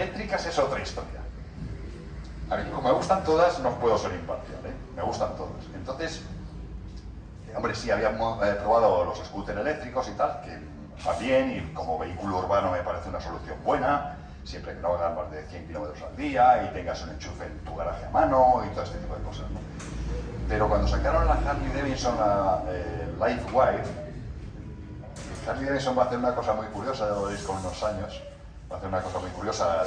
eléctricas es otra historia. A mí, como me gustan todas, no puedo ser imparcial, ¿eh? Me gustan todas. Entonces, hombre, sí, habíamos probado los scooters eléctricos y tal, que va bien, y como vehículo urbano me parece una solución buena, siempre que no hagas más de 100 kilómetros al día y tengas un enchufe en tu garaje a mano y todo este tipo de cosas, ¿no? Pero cuando sacaron la Harley Davidson, la LifeWire, Harley Davidson va a hacer una cosa muy curiosa, ya lo veréis con unos años, va a hacer una cosa muy curiosa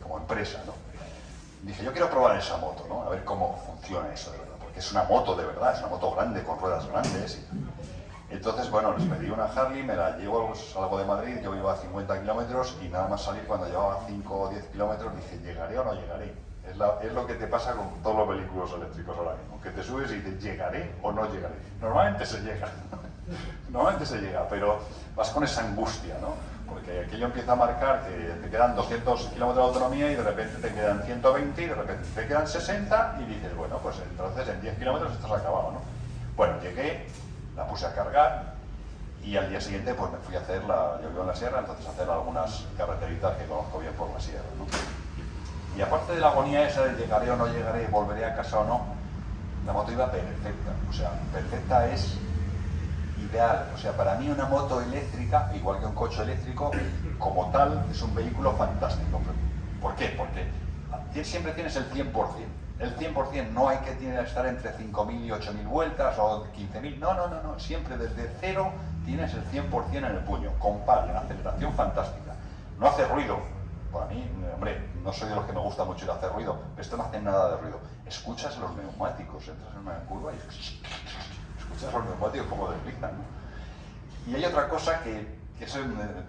como empresa, ¿no? Dije, yo quiero probar esa moto, ¿no? A ver cómo funciona eso de verdad, porque es una moto de verdad, es una moto grande, con ruedas grandes. Entonces, bueno, les pedí una Harley, me la llevo, pues, salgo de Madrid, yo iba a 50 kilómetros y nada más salir cuando llevaba 5 o 10 kilómetros dije, ¿llegaré o no llegaré? Es lo que te pasa con todos los vehículos eléctricos ahora mismo, que te subes y dices, ¿llegaré o no llegaré? Normalmente se llega, normalmente se llega, pero vas con esa angustia, ¿no? Porque aquello empieza a marcar que te quedan 200 kilómetros de autonomía y de repente te quedan 120 y de repente te quedan 60 y dices, bueno, pues entonces en 10 kilómetros esto se ha acabado, ¿no? Bueno, llegué, la puse a cargar y al día siguiente pues me fui a hacer, yo vivo en la sierra, entonces a hacer algunas carreteritas que conozco bien por la sierra, ¿no? Y aparte de la agonía esa de llegaré o no llegaré, volveré a casa o no, la moto iba perfecta, o sea, perfecta es ideal. O sea, para mí una moto eléctrica, igual que un coche eléctrico, como tal, es un vehículo fantástico. ¿Por qué? Porque siempre tienes el 100%. El 100% no hay que estar entre 5.000 y 8.000 vueltas o 15.000. No, no, no, no. Siempre desde cero tienes el 100% en el puño. Con par, en aceleración fantástica. No hace ruido. Para mí, hombre, no soy de los que me gusta mucho ir a hacer ruido. Esto no hace nada de ruido. Escuchas los neumáticos. Entras en una curva y escuchas los neumáticos como deslizan, ¿no? Y hay otra cosa que eso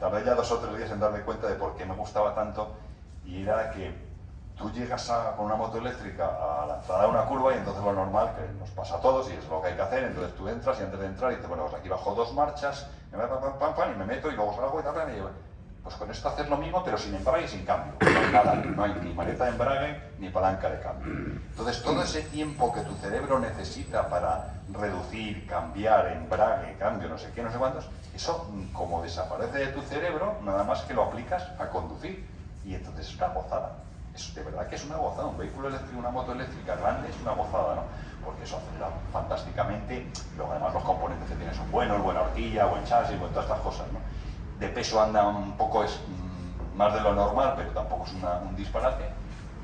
tardé ya 2 o 3 días en darme cuenta de por qué me gustaba tanto, y era que tú llegas con una moto eléctrica a la entrada de una curva y entonces lo normal, que nos pasa a todos y es lo que hay que hacer, entonces tú entras y antes de entrar dices, bueno, pues aquí bajo 2 marchas, y me meto y luego salgo y tal, y me llevo. Pues con esto haces lo mismo, pero sin embrague y sin cambio. No hay nada, no hay ni maneta de embrague ni palanca de cambio. Entonces, todo ese tiempo que tu cerebro necesita para reducir, cambiar, embrague, cambio, no sé qué, no sé cuántos, eso como desaparece de tu cerebro, nada más que lo aplicas a conducir. Y entonces es una gozada. De verdad que es una gozada. Un vehículo eléctrico, una moto eléctrica grande es una gozada, ¿no? Porque eso acelera fantásticamente. Luego, además, los componentes que tiene son buenos, buena horquilla, buen chasis, todas estas cosas, ¿no? De peso anda un poco más de lo normal, pero tampoco es un disparate,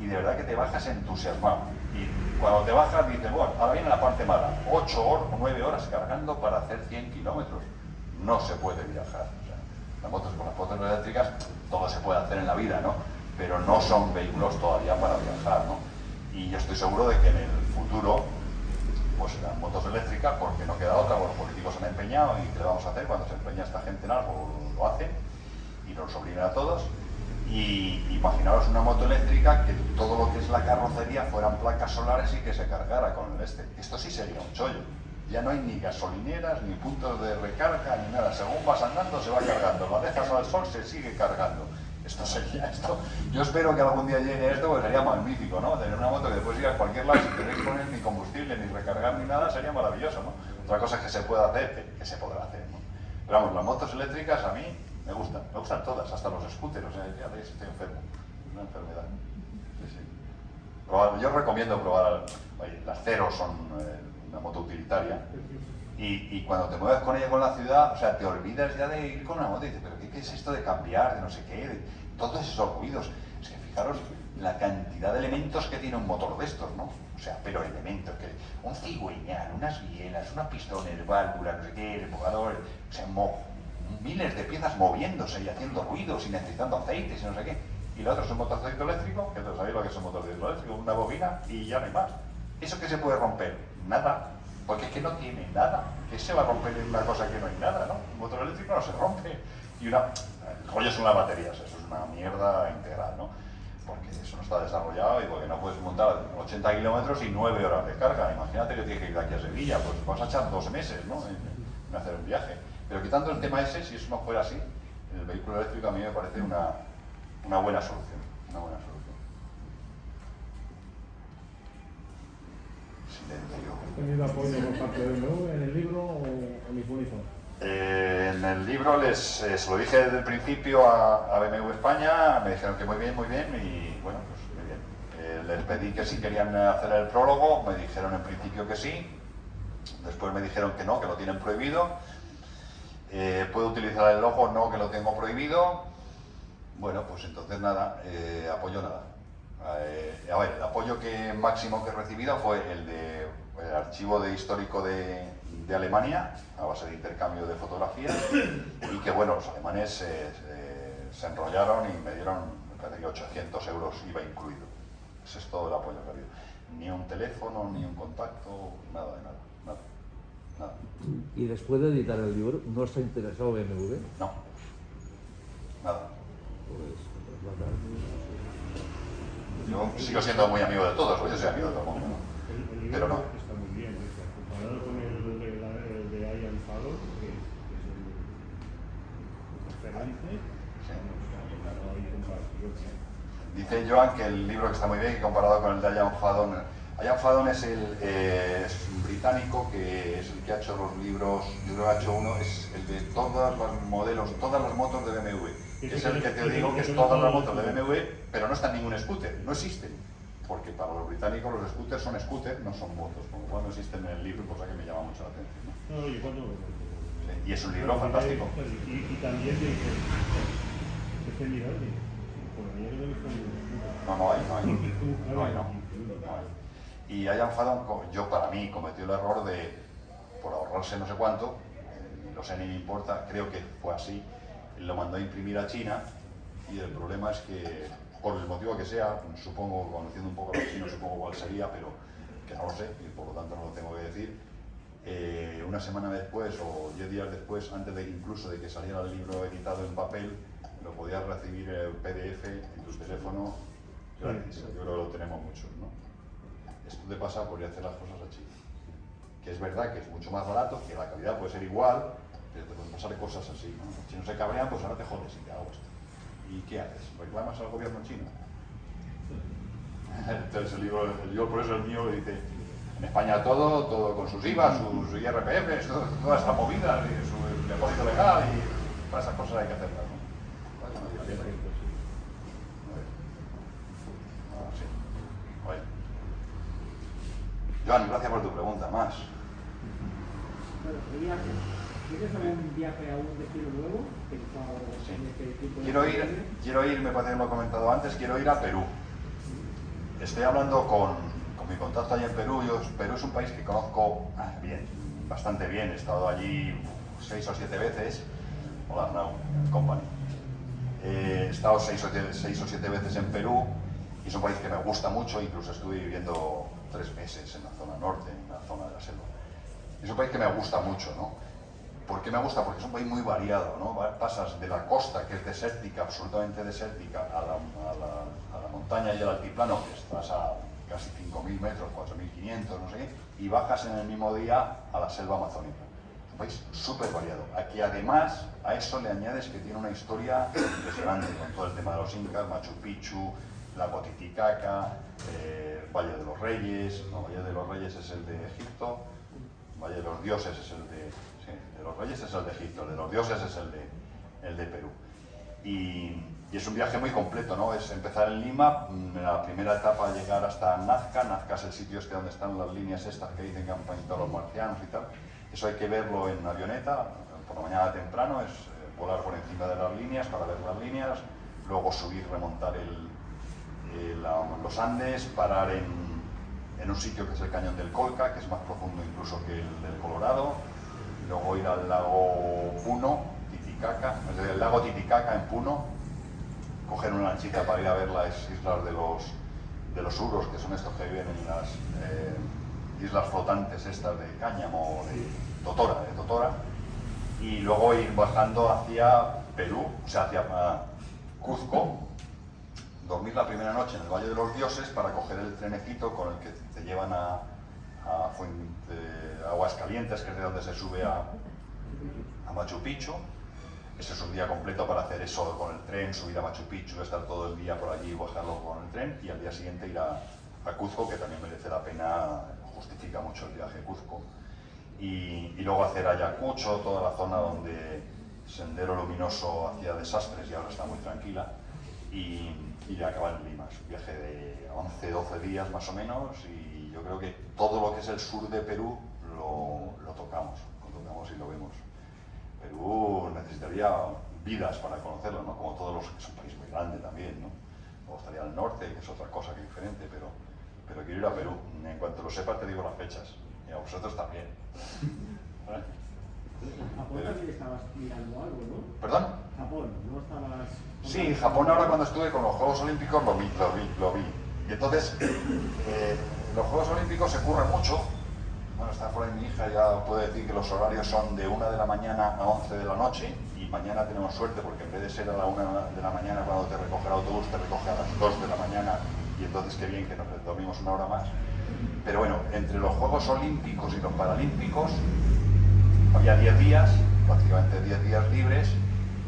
y de verdad que te bajas entusiasmado. Y cuando te bajas dices, bueno, ahora viene la parte mala, 8 o 9 horas cargando para hacer 100 kilómetros. No se puede viajar. O sea, con las motos eléctricas todo se puede hacer en la vida, ¿no? Pero no son vehículos todavía para viajar, ¿no? Y yo estoy seguro de que en el futuro pues serán motos eléctricas, porque no queda otra, los políticos se han empeñado, y ¿qué le vamos a hacer? Cuando se empeña esta gente en algo, lo hacen y nos obligan a todos. Y imaginaros una moto eléctrica que todo lo que es la carrocería fueran placas solares y que se cargara con el Esto sí sería un chollo. Ya no hay ni gasolineras, ni puntos de recarga, ni nada. Según vas andando se va cargando, lo dejas al sol, se sigue cargando. Esto sería esto. Yo espero que algún día llegue esto, porque sería magnífico, ¿no? Tener una moto que después ir a cualquier lado sin tener que poner ni combustible, ni recargar, ni nada, sería maravilloso, ¿no? Otra cosa es que se pueda hacer, que se podrá hacer, ¿no? Pero vamos, las motos eléctricas a mí me gustan todas, hasta los scooters, o sea, ya veis, estoy enfermo, una enfermedad. Sí, sí. Yo recomiendo probar, oye, las Zero son una moto utilitaria, y cuando te mueves con ella con la ciudad, o sea, te olvidas ya de ir con una moto y dices, pero ¿qué es esto de cambiar, de no sé qué, de todos esos ruidos? Es que fijaros la cantidad de elementos que tiene un motor de estos, ¿no? O sea, pero elementos, que un cigüeñal, unas bielas, unos pistones, válvulas, no sé qué, empujadores, o sea, miles de piezas moviéndose y haciendo ruidos y necesitando aceites y no sé qué. Y lo otro es un motocicleta eléctrico, que todos sabéis lo que es un motocicleta eléctrico, una bobina y ya no hay más. ¿Eso qué se puede romper? Nada. Porque es que no tiene nada. ¿Qué se va a romper en una cosa que no hay nada, no? Un motor eléctrico no se rompe. Y el rollo son las baterías, eso es una mierda integral, ¿no? Porque eso no está desarrollado y porque no puedes montar 80 kilómetros y 9 horas de carga. Imagínate que tienes que ir de aquí a Sevilla, pues vas a echar 2 meses, ¿no? En hacer el viaje. Pero quitando el tema ese, si eso no fuera así, el vehículo eléctrico a mí me parece una buena solución. Una buena solución. ¿Has tenido apoyo por parte de BMW en el libro o en Ifunizon? En el libro se lo dije desde el principio a BMW España, me dijeron que muy bien, y bueno, pues muy bien. Les pedí que si querían hacer el prólogo, me dijeron en principio que sí, después me dijeron que no, que lo tienen prohibido. ¿Puedo utilizar el logo? No, que lo tengo prohibido. Bueno, pues entonces nada, apoyo nada. A ver, el apoyo máximo que he recibido fue el archivo histórico de Alemania, a base de intercambio de fotografías, y que bueno, los alemanes se enrollaron y me dieron, me parece que 800 euros IVA incluido. Ese es todo el apoyo que ha habido. Ni un teléfono, ni un contacto, nada de nada, nada, nada. ¿Y después de editar el libro, no está interesado BMW? No, nada. Yo sigo siendo muy amigo de todos, pues yo soy amigo de todo el mundo, ¿no? El Pero no. está muy bien, comparado con el de Ian Fallon, que es el referente, Sí. claro, ahí comparación. Dice Joan que el libro que está muy bien, que comparado con el de Ian Fallon. Ian Fallon es un británico que es el que ha hecho los libros, yo creo que ha hecho uno, es el de todos los modelos, todas las motos de BMW. Es el que te digo que es todas las motos de BMW, pero no está en ningún scooter, no existen. Porque para los británicos los scooters son scooters, no son motos, con lo cual no existen en el libro, cosa que me llama mucho la atención, ¿no? No, yo cuando... Y es un libro fantástico. Y también de Miraldi. Por la nieve de No hay. Y Ian Fallon, para mí, cometió el error de, por ahorrarse no sé cuánto, no sé ni me importa, creo que fue así, lo mandó a imprimir a China, y el problema es que, por el motivo que sea, supongo, conociendo un poco a los chinos, supongo cuál sería, pero que no lo sé, y por lo tanto no lo tengo que decir, una semana después o 10 días después, antes de incluso de que saliera el libro editado en papel, lo podías recibir el PDF en tu teléfono gratis. Yo creo que lo tenemos muchos, ¿no? Esto te pasa por ir a hacer las cosas a China. Que es verdad que es mucho más barato, que la calidad puede ser igual, pero te pueden pasar cosas así, ¿no? Los chinos se cabrean, pues ahora te jodes y te hago esto. ¿Y qué haces? ¿Reclamas al gobierno chino? Entonces el libro, por eso el mío dice, en España todo con sus IVA, sus IRPF, toda esta movida, su depósito legal y todas esas cosas hay que hacerlas, ¿no? Sí. Oye. Joan, gracias por tu pregunta, más. Bueno, ¿tienes algún viaje a un destino nuevo? Sí. En este tipo de Quiero ir, me parece que lo he comentado antes, quiero ir a Perú. Estoy hablando con mi contacto allí en Perú. Perú es un país que conozco bien, bastante bien. He estado allí 6 o 7 veces. Hola, Arnau, company. He estado 6 o 7 veces en Perú y es un país que me gusta mucho. Incluso estuve viviendo 3 meses en la zona norte, en la zona de la selva. Es un país que me gusta mucho, ¿no? ¿Por qué me gusta? Porque es un país muy variado, ¿no? Pasas de la costa, que es desértica, absolutamente desértica, a la montaña y al altiplano, que estás a casi 5.000 metros, 4.500, no sé qué, y bajas en el mismo día a la selva amazónica. Es un país súper variado. Aquí además, a eso le añades que tiene una historia impresionante, con todo el tema de los incas, Machu Picchu, Lago Titicaca, Valle de los Reyes. No, Valle de los Reyes es el de Egipto, Valle de los Dioses es el de... Sí, de los Reyes es el de Egipto, el de los Dioses es el de Perú. Y es un viaje muy completo, ¿no? Es empezar en Lima, en la primera etapa llegar hasta Nazca. Nazca es el sitio donde están las líneas estas que dicen que han pintado los marcianos y tal. Eso hay que verlo en avioneta, por la mañana temprano, es volar por encima de las líneas para ver las líneas, luego subir, remontar los Andes, parar en un sitio que es el Cañón del Colca, que es más profundo incluso que el del Colorado, luego ir al lago Puno, Titicaca, el lago Titicaca en Puno, coger una lanchita para ir a ver las islas de los Uros, que son estos que viven en las islas flotantes estas de Cáñamo, de Totora, y luego ir bajando hacia Perú, o sea, hacia Cuzco, dormir la primera noche en el Valle de los Dioses para coger el trenecito con el que te llevan a Aguascalientes, que es de donde se sube a Machu Picchu. Ese es un día completo para hacer eso con el tren, subir a Machu Picchu, estar todo el día por allí y bajarlo con el tren, y al día siguiente ir a Cuzco, que también merece la pena, justifica mucho el viaje a Cuzco. Y luego hacer Ayacucho, toda la zona donde Sendero Luminoso hacía desastres y ahora está muy tranquila. Y ya acaba en Lima. Es un viaje de 11, 12 días más o menos y yo creo que todo lo que es el sur de Perú lo tocamos y lo vemos. Perú necesitaría vidas para conocerlo, ¿no? Como todos los... Es un país muy grande también, ¿no? Me gustaría al norte, que es otra cosa que diferente, pero quiero ir a Perú. En cuanto lo sepa te digo las fechas. Y a vosotros también. ¿Vale? En Japón también estabas mirando algo, ¿no? ¿Perdón? Japón, ¿no estabas...? Sí, Japón ahora cuando estuve con los Juegos Olímpicos lo vi. Y entonces, los Juegos Olímpicos se curran mucho. Bueno, está por ahí mi hija, ya puede decir que los horarios son de 1 de la mañana a 11 de la noche y mañana tenemos suerte porque en vez de ser a la 1 de la mañana cuando te recoge el autobús, te recoge a las 2 de la mañana y entonces qué bien que nos dormimos una hora más. Pero bueno, entre los Juegos Olímpicos y los Paralímpicos había 10 días, prácticamente 10 días libres,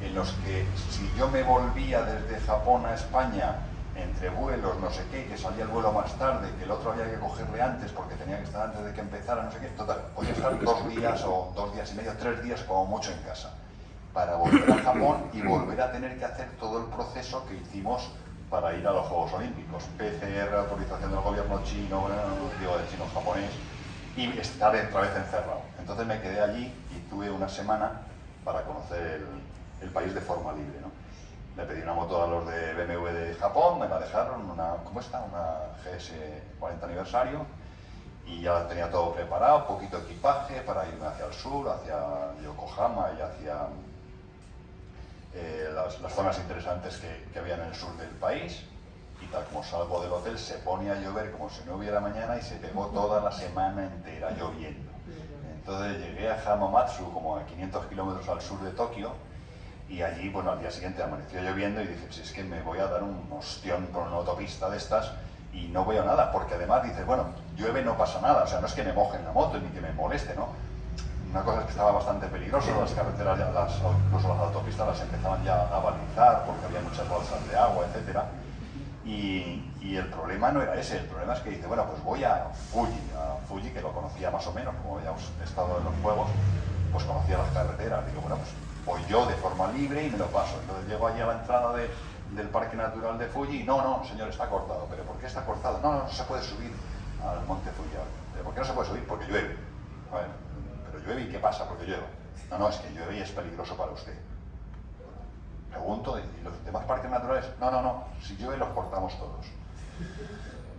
en los que si yo me volvía desde Japón a España entre vuelos, no sé qué, que salía el vuelo más tarde, que el otro había que cogerle antes porque tenía que estar antes de que empezara, no sé qué, total, podía estar 2 días o 2 días y medio, 3 días como mucho en casa, para volver a Japón y volver a tener que hacer todo el proceso que hicimos para ir a los Juegos Olímpicos, PCR, autorización del gobierno chino, digo del chino japonés, y estar otra vez encerrado. Entonces me quedé allí y tuve una semana para conocer el país de forma libre, ¿no? Le pedí una moto a los de BMW de Japón, me la dejaron, ¿cómo está? Una GS 40 aniversario, y ya tenía todo preparado, poquito equipaje para irme hacia el sur, hacia Yokohama y hacia las zonas interesantes que había en el sur del país. Y tal como salgo del hotel se pone a llover como si no hubiera mañana y se pegó toda la semana entera lloviendo. Entonces llegué a Hamamatsu, como a 500 kilómetros al sur de Tokio, y allí, bueno, al día siguiente amaneció lloviendo y dije, si es que me voy a dar un ostión por una autopista de estas y no veo nada, porque además dices, bueno, llueve no pasa nada, o sea, no es que me moje en la moto ni que me moleste, ¿no? Una cosa es que estaba bastante peligroso, las carreteras, incluso las autopistas las empezaban ya a balizar porque había muchas bolsas de agua, etcétera. Y el problema no era ese, el problema es que dice, bueno, pues voy a Fuji, que lo conocía más o menos, como habíamos estado en los juegos, pues conocía las carreteras, digo, bueno, pues voy yo de forma libre y me lo paso. Entonces llego allí a la entrada del Parque Natural de Fuji y no, señor, está cortado. ¿Pero por qué está cortado? No se puede subir al monte Fuji. ¿Por qué no se puede subir? Porque llueve. A ver, pero llueve y ¿qué pasa? Porque llueve. No, es que llueve y es peligroso para usted. Pregunto, ¿y los demás parques naturales? No, si llueve los cortamos todos.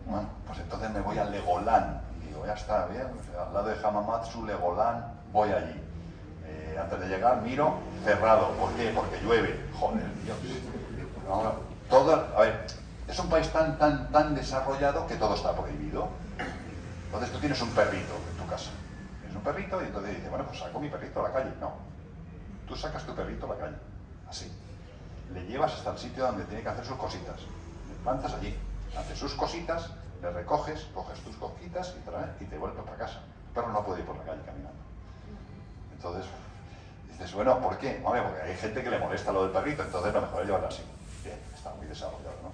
Bueno, pues entonces me voy a Legoland. Digo, ya está, bien, al lado de Hamamatsu, Legoland, voy allí. Antes de llegar, miro, cerrado. ¿Por qué? Porque llueve. Joder, Dios. A ver, es un país tan desarrollado que todo está prohibido. Entonces tú tienes un perrito en tu casa. Tienes un perrito y entonces dices, bueno, pues saco mi perrito a la calle. No. Tú sacas tu perrito a la calle. Así. Le llevas hasta el sitio donde tiene que hacer sus cositas. Le plantas allí. Haces sus cositas, le recoges, coges tus cositas y te vuelves para casa. El perro no puede ir por la calle caminando. Entonces, dices, bueno, ¿por qué? Hombre, porque hay gente que le molesta lo del perrito, entonces lo mejor es llevarla así. Bien, está muy desarrollado, ¿no?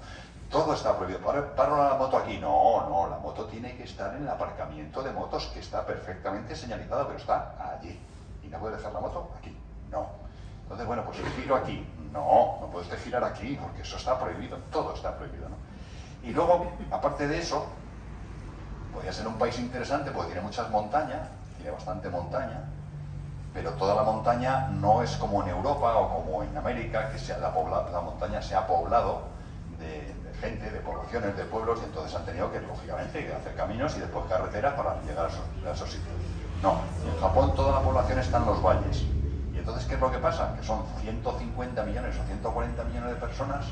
Todo está prohibido. ¿Paro la moto aquí? No, la moto tiene que estar en el aparcamiento de motos que está perfectamente señalizado, pero está allí. ¿Y no puedes dejar la moto? Aquí. No. Entonces, bueno, pues giro aquí. No puedes girar aquí, porque eso está prohibido. Todo está prohibido, ¿no? Y luego, aparte de eso, podría ser un país interesante porque tiene muchas montañas, tiene bastante montaña, pero toda la montaña no es como en Europa o como en América, que la montaña se ha poblado de gente, de poblaciones, de pueblos, y entonces han tenido que, lógicamente, hacer caminos y después carreteras para llegar a esos sitios. No, en Japón toda la población está en los valles. Y entonces, ¿qué es lo que pasa? Que son 150 millones o 140 millones de personas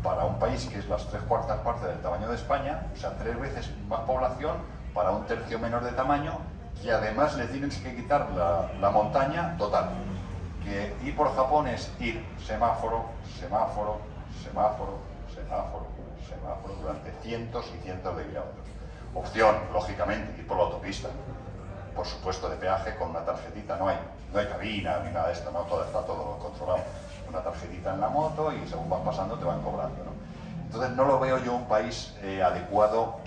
para un país que es las 3/4 partes del tamaño de España, o sea, 3 veces más población para un tercio menor de tamaño, y además le tienes que quitar la montaña total. Que ir por Japón es ir semáforo durante cientos y cientos de kilómetros. Opción, lógicamente, ir por la autopista, por supuesto de peaje con una tarjetita, no hay cabina ni nada de esto, no, está todo controlado. Una tarjetita en la moto y según van pasando te van cobrando, ¿no? Entonces no lo veo yo un país adecuado,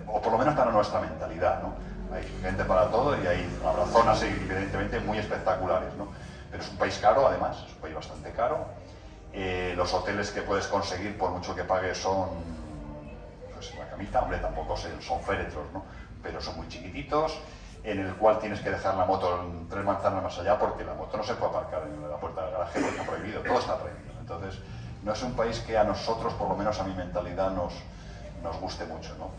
o por lo menos para nuestra mentalidad, ¿no? Hay gente para todo y habrá zonas evidentemente muy espectaculares, ¿no? pero es un país caro además, es un país bastante caro. Los hoteles que puedes conseguir, por mucho que pagues, son pues la camita, hombre, tampoco son féretros, ¿no? Pero son muy chiquititos, en el cual tienes que dejar la moto 3 manzanas más allá porque la moto no se puede aparcar en la puerta del garaje porque está prohibido, todo está prohibido. Entonces, no es un país que a nosotros, por lo menos a mi mentalidad, nos guste mucho, ¿no?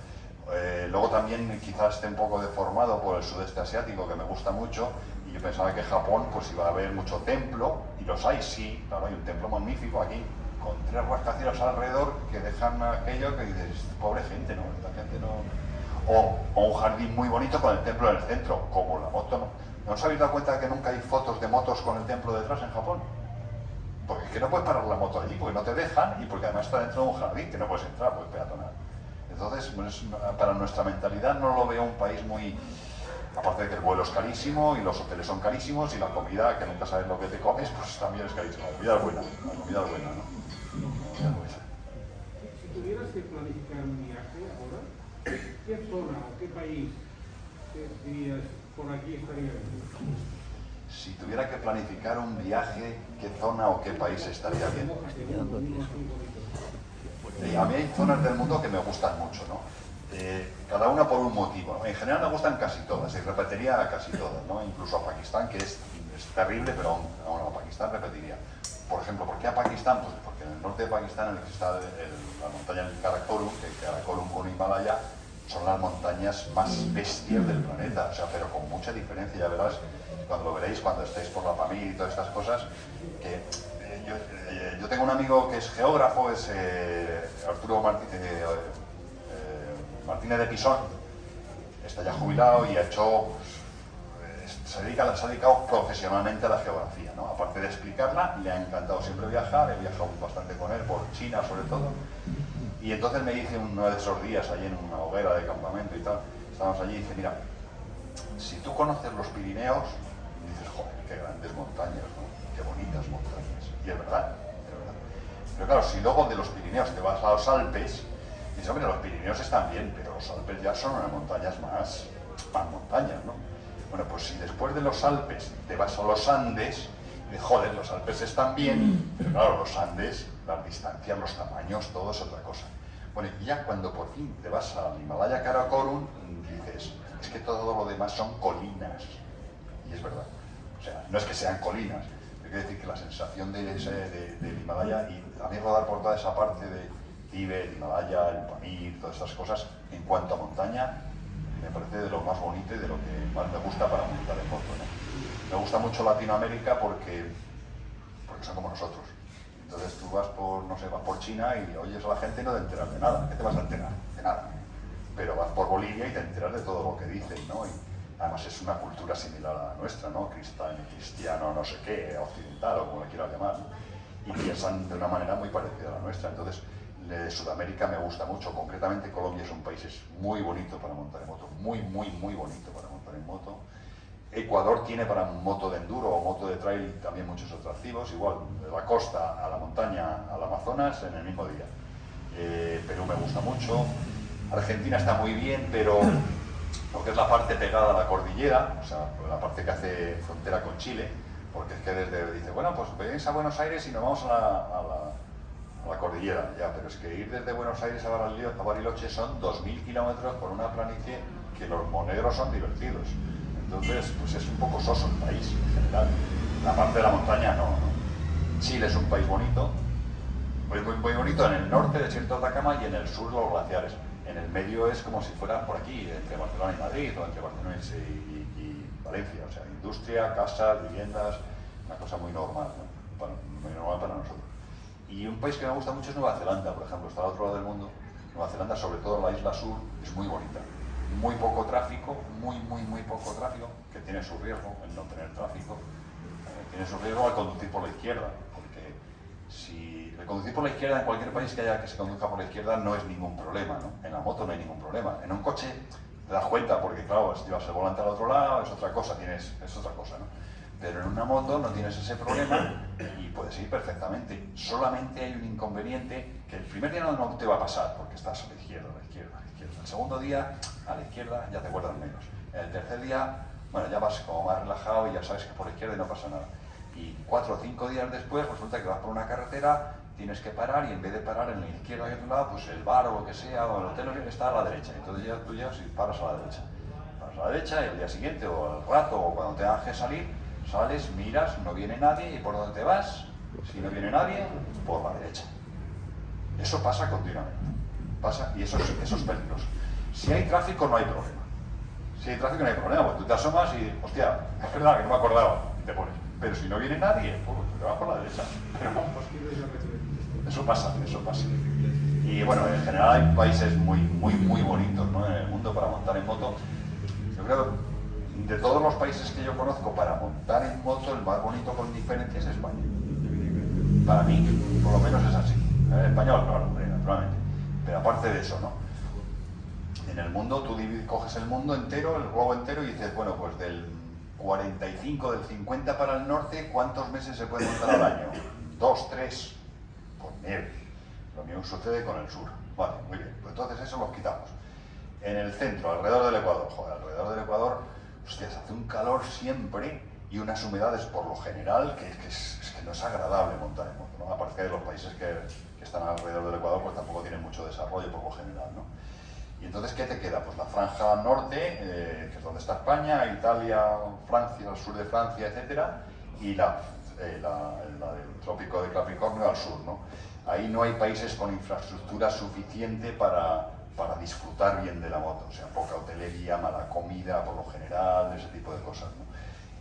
Luego también quizás esté un poco deformado por el sudeste asiático, que me gusta mucho, y yo pensaba que Japón pues iba a haber mucho templo, y los hay, sí, claro, hay un templo magnífico aquí, con 3 rascacielos alrededor que dejan aquello que dices, pobre gente, ¿no? Esta gente no... O un jardín muy bonito con el templo en el centro, como la moto, ¿no? ¿No os habéis dado cuenta que nunca hay fotos de motos con el templo detrás en Japón? Porque es que no puedes parar la moto allí, porque no te dejan, y porque además está dentro de un jardín que no puedes entrar, puedes peatonal. Entonces, pues, para nuestra mentalidad no lo veo un país muy... Aparte de que el vuelo es carísimo y los hoteles son carísimos y la comida, que nunca sabes lo que te comes, pues también es carísima. La comida es buena, ¿no? La comida es buena. Si tuvieras que planificar un viaje ahora, ¿qué zona o qué país dirías por aquí estaría bien? Si tuviera que planificar un viaje, ¿qué zona o qué país estaría bien? A mí hay zonas del mundo que me gustan mucho, ¿no? Cada una por un motivo. En general me gustan casi todas, y repetiría a casi todas, ¿no? Incluso a Pakistán, que es terrible, pero aún a Pakistán repetiría. Por ejemplo, ¿por qué a Pakistán? Pues porque en el norte de Pakistán, en el que está la montaña del Karakorum, que el Karakorum con Himalaya son las montañas más bestias del planeta, o sea, pero con mucha diferencia, ya verás, cuando lo veréis, cuando estéis por la Pamir y todas estas cosas, que yo tengo un amigo que es geógrafo, es Arturo Martínez de Pisón, está ya jubilado y ha hecho, se ha dedicado profesionalmente a la geografía, ¿no? Aparte de explicarla, le ha encantado siempre viajar, he viajado bastante con él, por China sobre todo, y entonces me dice uno de esos días allí en una hoguera de campamento y tal, estábamos allí y dice, mira, si tú conoces los Pirineos, dices, joder, qué grandes montañas, ¿no? Qué bonitas montañas, y es verdad, es verdad. Pero claro, si luego de los Pirineos te vas a los Alpes, dices, hombre, los Pirineos están bien, pero los Alpes ya son unas montañas más montañas, ¿no? Bueno, pues si después de los Alpes te vas a los Andes, dices, joder, los Alpes están bien, pero claro, los Andes, las distancias, los tamaños, todo es otra cosa. Bueno, y ya cuando por fin te vas al Himalaya Karakorum, dices, es que todo lo demás son colinas. Y es verdad. O sea, no es que sean colinas, hay que decir que la sensación del Himalaya, y a mí rodar por toda esa parte de Tíbet, Himalaya, el Pamir, todas estas cosas, en cuanto a montaña, me parece de lo más bonito y de lo que más me gusta para montar en moto, ¿no? Me gusta mucho Latinoamérica porque son como nosotros. Entonces tú vas por, no sé, vas por China y oyes a la gente y no te enteras de nada. ¿Qué te vas a enterar? De nada. Pero vas por Bolivia y te enteras de todo lo que dicen, ¿no? Y además es una cultura similar a la nuestra, ¿no? Cristiano, no sé qué, occidental o como le quieras llamar, ¿no? Y piensan de una manera muy parecida a la nuestra. Entonces, de Sudamérica me gusta mucho. Concretamente Colombia es un país muy bonito para montar en moto. Muy bonito para montar en moto. Ecuador tiene para moto de enduro o moto de trail también muchos atractivos, igual de la costa a la montaña, al Amazonas en el mismo día. Perú me gusta mucho, Argentina está muy bien, pero lo que es la parte pegada a la cordillera, o sea, la parte que hace frontera con Chile, porque es que dice, bueno, pues venís a Buenos Aires y nos vamos a la cordillera, ya, pero es que ir desde Buenos Aires a Bariloche son 2000 kilómetros por una planicie que los monegros son divertidos. Entonces, pues es un poco soso el país en general. La parte de la montaña no. Chile es un país bonito, muy bonito en el norte, desierto de Atacama, y en el sur los glaciares. En el medio es como si fuera por aquí, entre Barcelona y Madrid, o entre Barcelona y Valencia. O sea, industria, casas, viviendas, una cosa muy normal, ¿no? Muy normal para nosotros. Y un país que me gusta mucho es Nueva Zelanda, por ejemplo, está al otro lado del mundo. Nueva Zelanda, sobre todo la isla sur, es muy bonita. Muy poco tráfico, muy poco tráfico, que tiene su riesgo el no tener tráfico. Tiene su riesgo al conducir por la izquierda, porque si el conducir por la izquierda en cualquier país que se conduzca por la izquierda no es ningún problema, ¿no? En la moto no hay ningún problema. En un coche te das cuenta, porque claro, si llevas el volante al otro lado es otra cosa, es otra cosa, ¿no? Pero en una moto no tienes ese problema y puedes ir perfectamente. Solamente hay un inconveniente, que el primer día no te va a pasar, porque estás a la izquierda. El segundo día, a la izquierda, ya te acuerdas menos. El tercer día, bueno, ya vas como más relajado y ya sabes que por la izquierda no pasa nada. Y 4 o 5 días después resulta que vas por una carretera, tienes que parar y en vez de parar en la izquierda y otro lado, pues el bar o lo que sea, o el hotel está a la derecha. Entonces ya tú llegas y paras a la derecha. Paras a la derecha y al día siguiente o al rato o cuando tengas que salir, sales, miras, no viene nadie y por dónde te vas, si no viene nadie, por la derecha. Eso pasa continuamente. Pasa y eso es peligroso. Si hay tráfico no hay problema. Si hay tráfico no hay problema, porque tú te asomas y, hostia, es verdad que no me acordaba, y te pones. Pero si no viene nadie, pues te vas por la derecha. Pero, eso pasa. Y bueno, en general hay países muy bonitos, ¿no?, en el mundo para montar en moto. Yo creo que de todos los países que yo conozco para montar en moto, el más bonito con diferencia es España. Para mí, por lo menos es así. En español, claro, naturalmente. Pero aparte de eso, ¿no? En el mundo, tú coges el mundo entero, el globo entero, y dices, bueno, pues del 45, del 50 para el norte, ¿cuántos meses se puede montar al año? 2, 3, por nieve. Lo mismo sucede con el sur. Vale, muy bien, pues entonces eso lo quitamos. En el centro, alrededor del Ecuador, alrededor del Ecuador, hostia, se hace un calor siempre y unas humedades por lo general que no es agradable montar en moto, ¿no? Aparte de los países que están alrededor del Ecuador, pues tampoco tienen mucho desarrollo por lo general, ¿no? Y entonces, ¿qué te queda? Pues la franja norte, que es donde está España, Italia, Francia, al sur de Francia, etcétera, y la del trópico de Capricornio al sur, ¿no? Ahí no hay países con infraestructura suficiente para disfrutar bien de la moto, o sea, poca hotelería, mala comida por lo general, ese tipo de cosas, ¿no?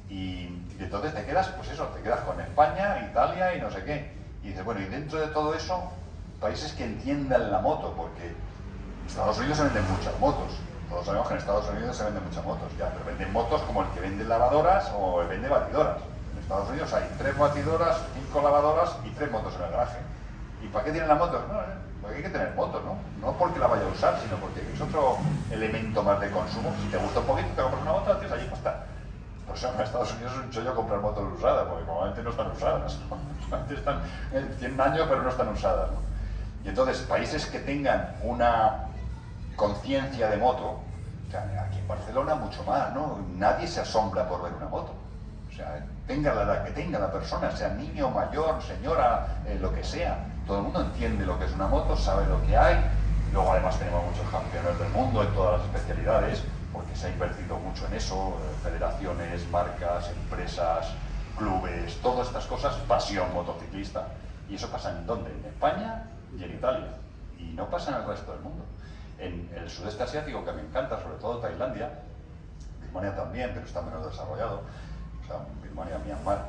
Y entonces te quedas, pues eso, te quedas con España, Italia y no sé qué. Y dices, bueno, y dentro de todo eso, países que entiendan la moto, porque en Estados Unidos se venden muchas motos. Todos sabemos que en Estados Unidos se venden muchas motos, ya, pero venden motos como el que vende lavadoras o el vende batidoras. En Estados Unidos hay 3 batidoras, 5 lavadoras y 3 motos en el garaje. ¿Y para qué tienen las motos? No, porque hay que tener motos, ¿no? No porque la vaya a usar, sino porque es otro elemento más de consumo. Si te gusta un poquito, te compras una moto, la tienes allí para estar. Por eso en Estados Unidos es un chollo comprar motos usadas, porque normalmente no están usadas, ¿no? Normalmente están, tienen años, pero no están usadas, ¿no? Y entonces, países que tengan una conciencia de moto, o sea, aquí en Barcelona mucho más, ¿no? Nadie se asombra por ver una moto. O sea, tenga la edad que tenga la persona, sea niño, mayor, señora, lo que sea, todo el mundo entiende lo que es una moto, sabe lo que hay. Luego además tenemos muchos campeones del mundo en todas las especialidades, porque se ha invertido mucho en eso, federaciones, marcas, empresas, clubes, todas estas cosas, pasión motociclista. ¿Y eso pasa en dónde? En España y en Italia. Y no pasa en el resto del mundo. En el sudeste asiático, que me encanta, sobre todo Tailandia, Birmania también, pero está menos desarrollado, o sea, Birmania, Myanmar,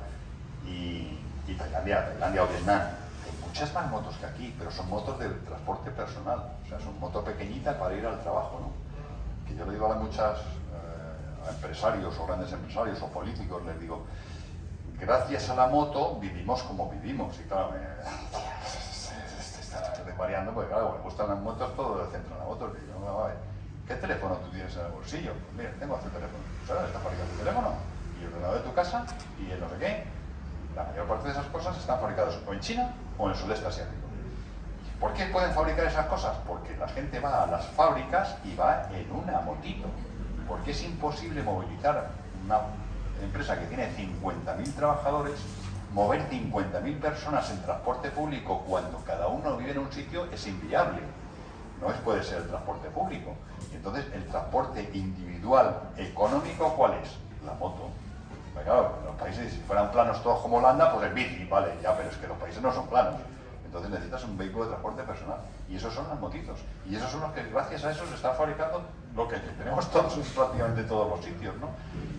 y Tailandia o Vietnam, hay muchas más motos que aquí, pero son motos de transporte personal, o sea, son motos pequeñitas para ir al trabajo, ¿no? Que yo le digo a muchas a empresarios o grandes empresarios o políticos, les digo, gracias a la moto vivimos como vivimos, y claro, está desvariando, porque claro, me gustan las motos, todo el centro de la moto, y digo, a ver, ¿qué teléfono tú tienes en el bolsillo? Pues mira, tengo este teléfono, ¿sabes? Está fabricado tu teléfono, y el ordenador de tu casa, y el no sé qué. La mayor parte de esas cosas están fabricadas o en China o en el sudeste asiático. ¿Por qué pueden fabricar esas cosas? Porque la gente va a las fábricas y va en una motito. Porque es imposible movilizar una empresa que tiene 50.000 trabajadores, mover 50.000 personas en transporte público cuando cada uno vive en un sitio es inviable. No puede ser el transporte público. Y entonces, el transporte individual económico, ¿cuál es? La moto. Pero claro, los países, si fueran planos todos como Holanda, pues el bici, vale, ya, pero es que los países no son planos. Entonces necesitas un vehículo de transporte personal. Y esos son las motitos. Y esos son los que, gracias a eso, se está fabricando lo que tenemos todos en prácticamente todos los sitios, ¿no?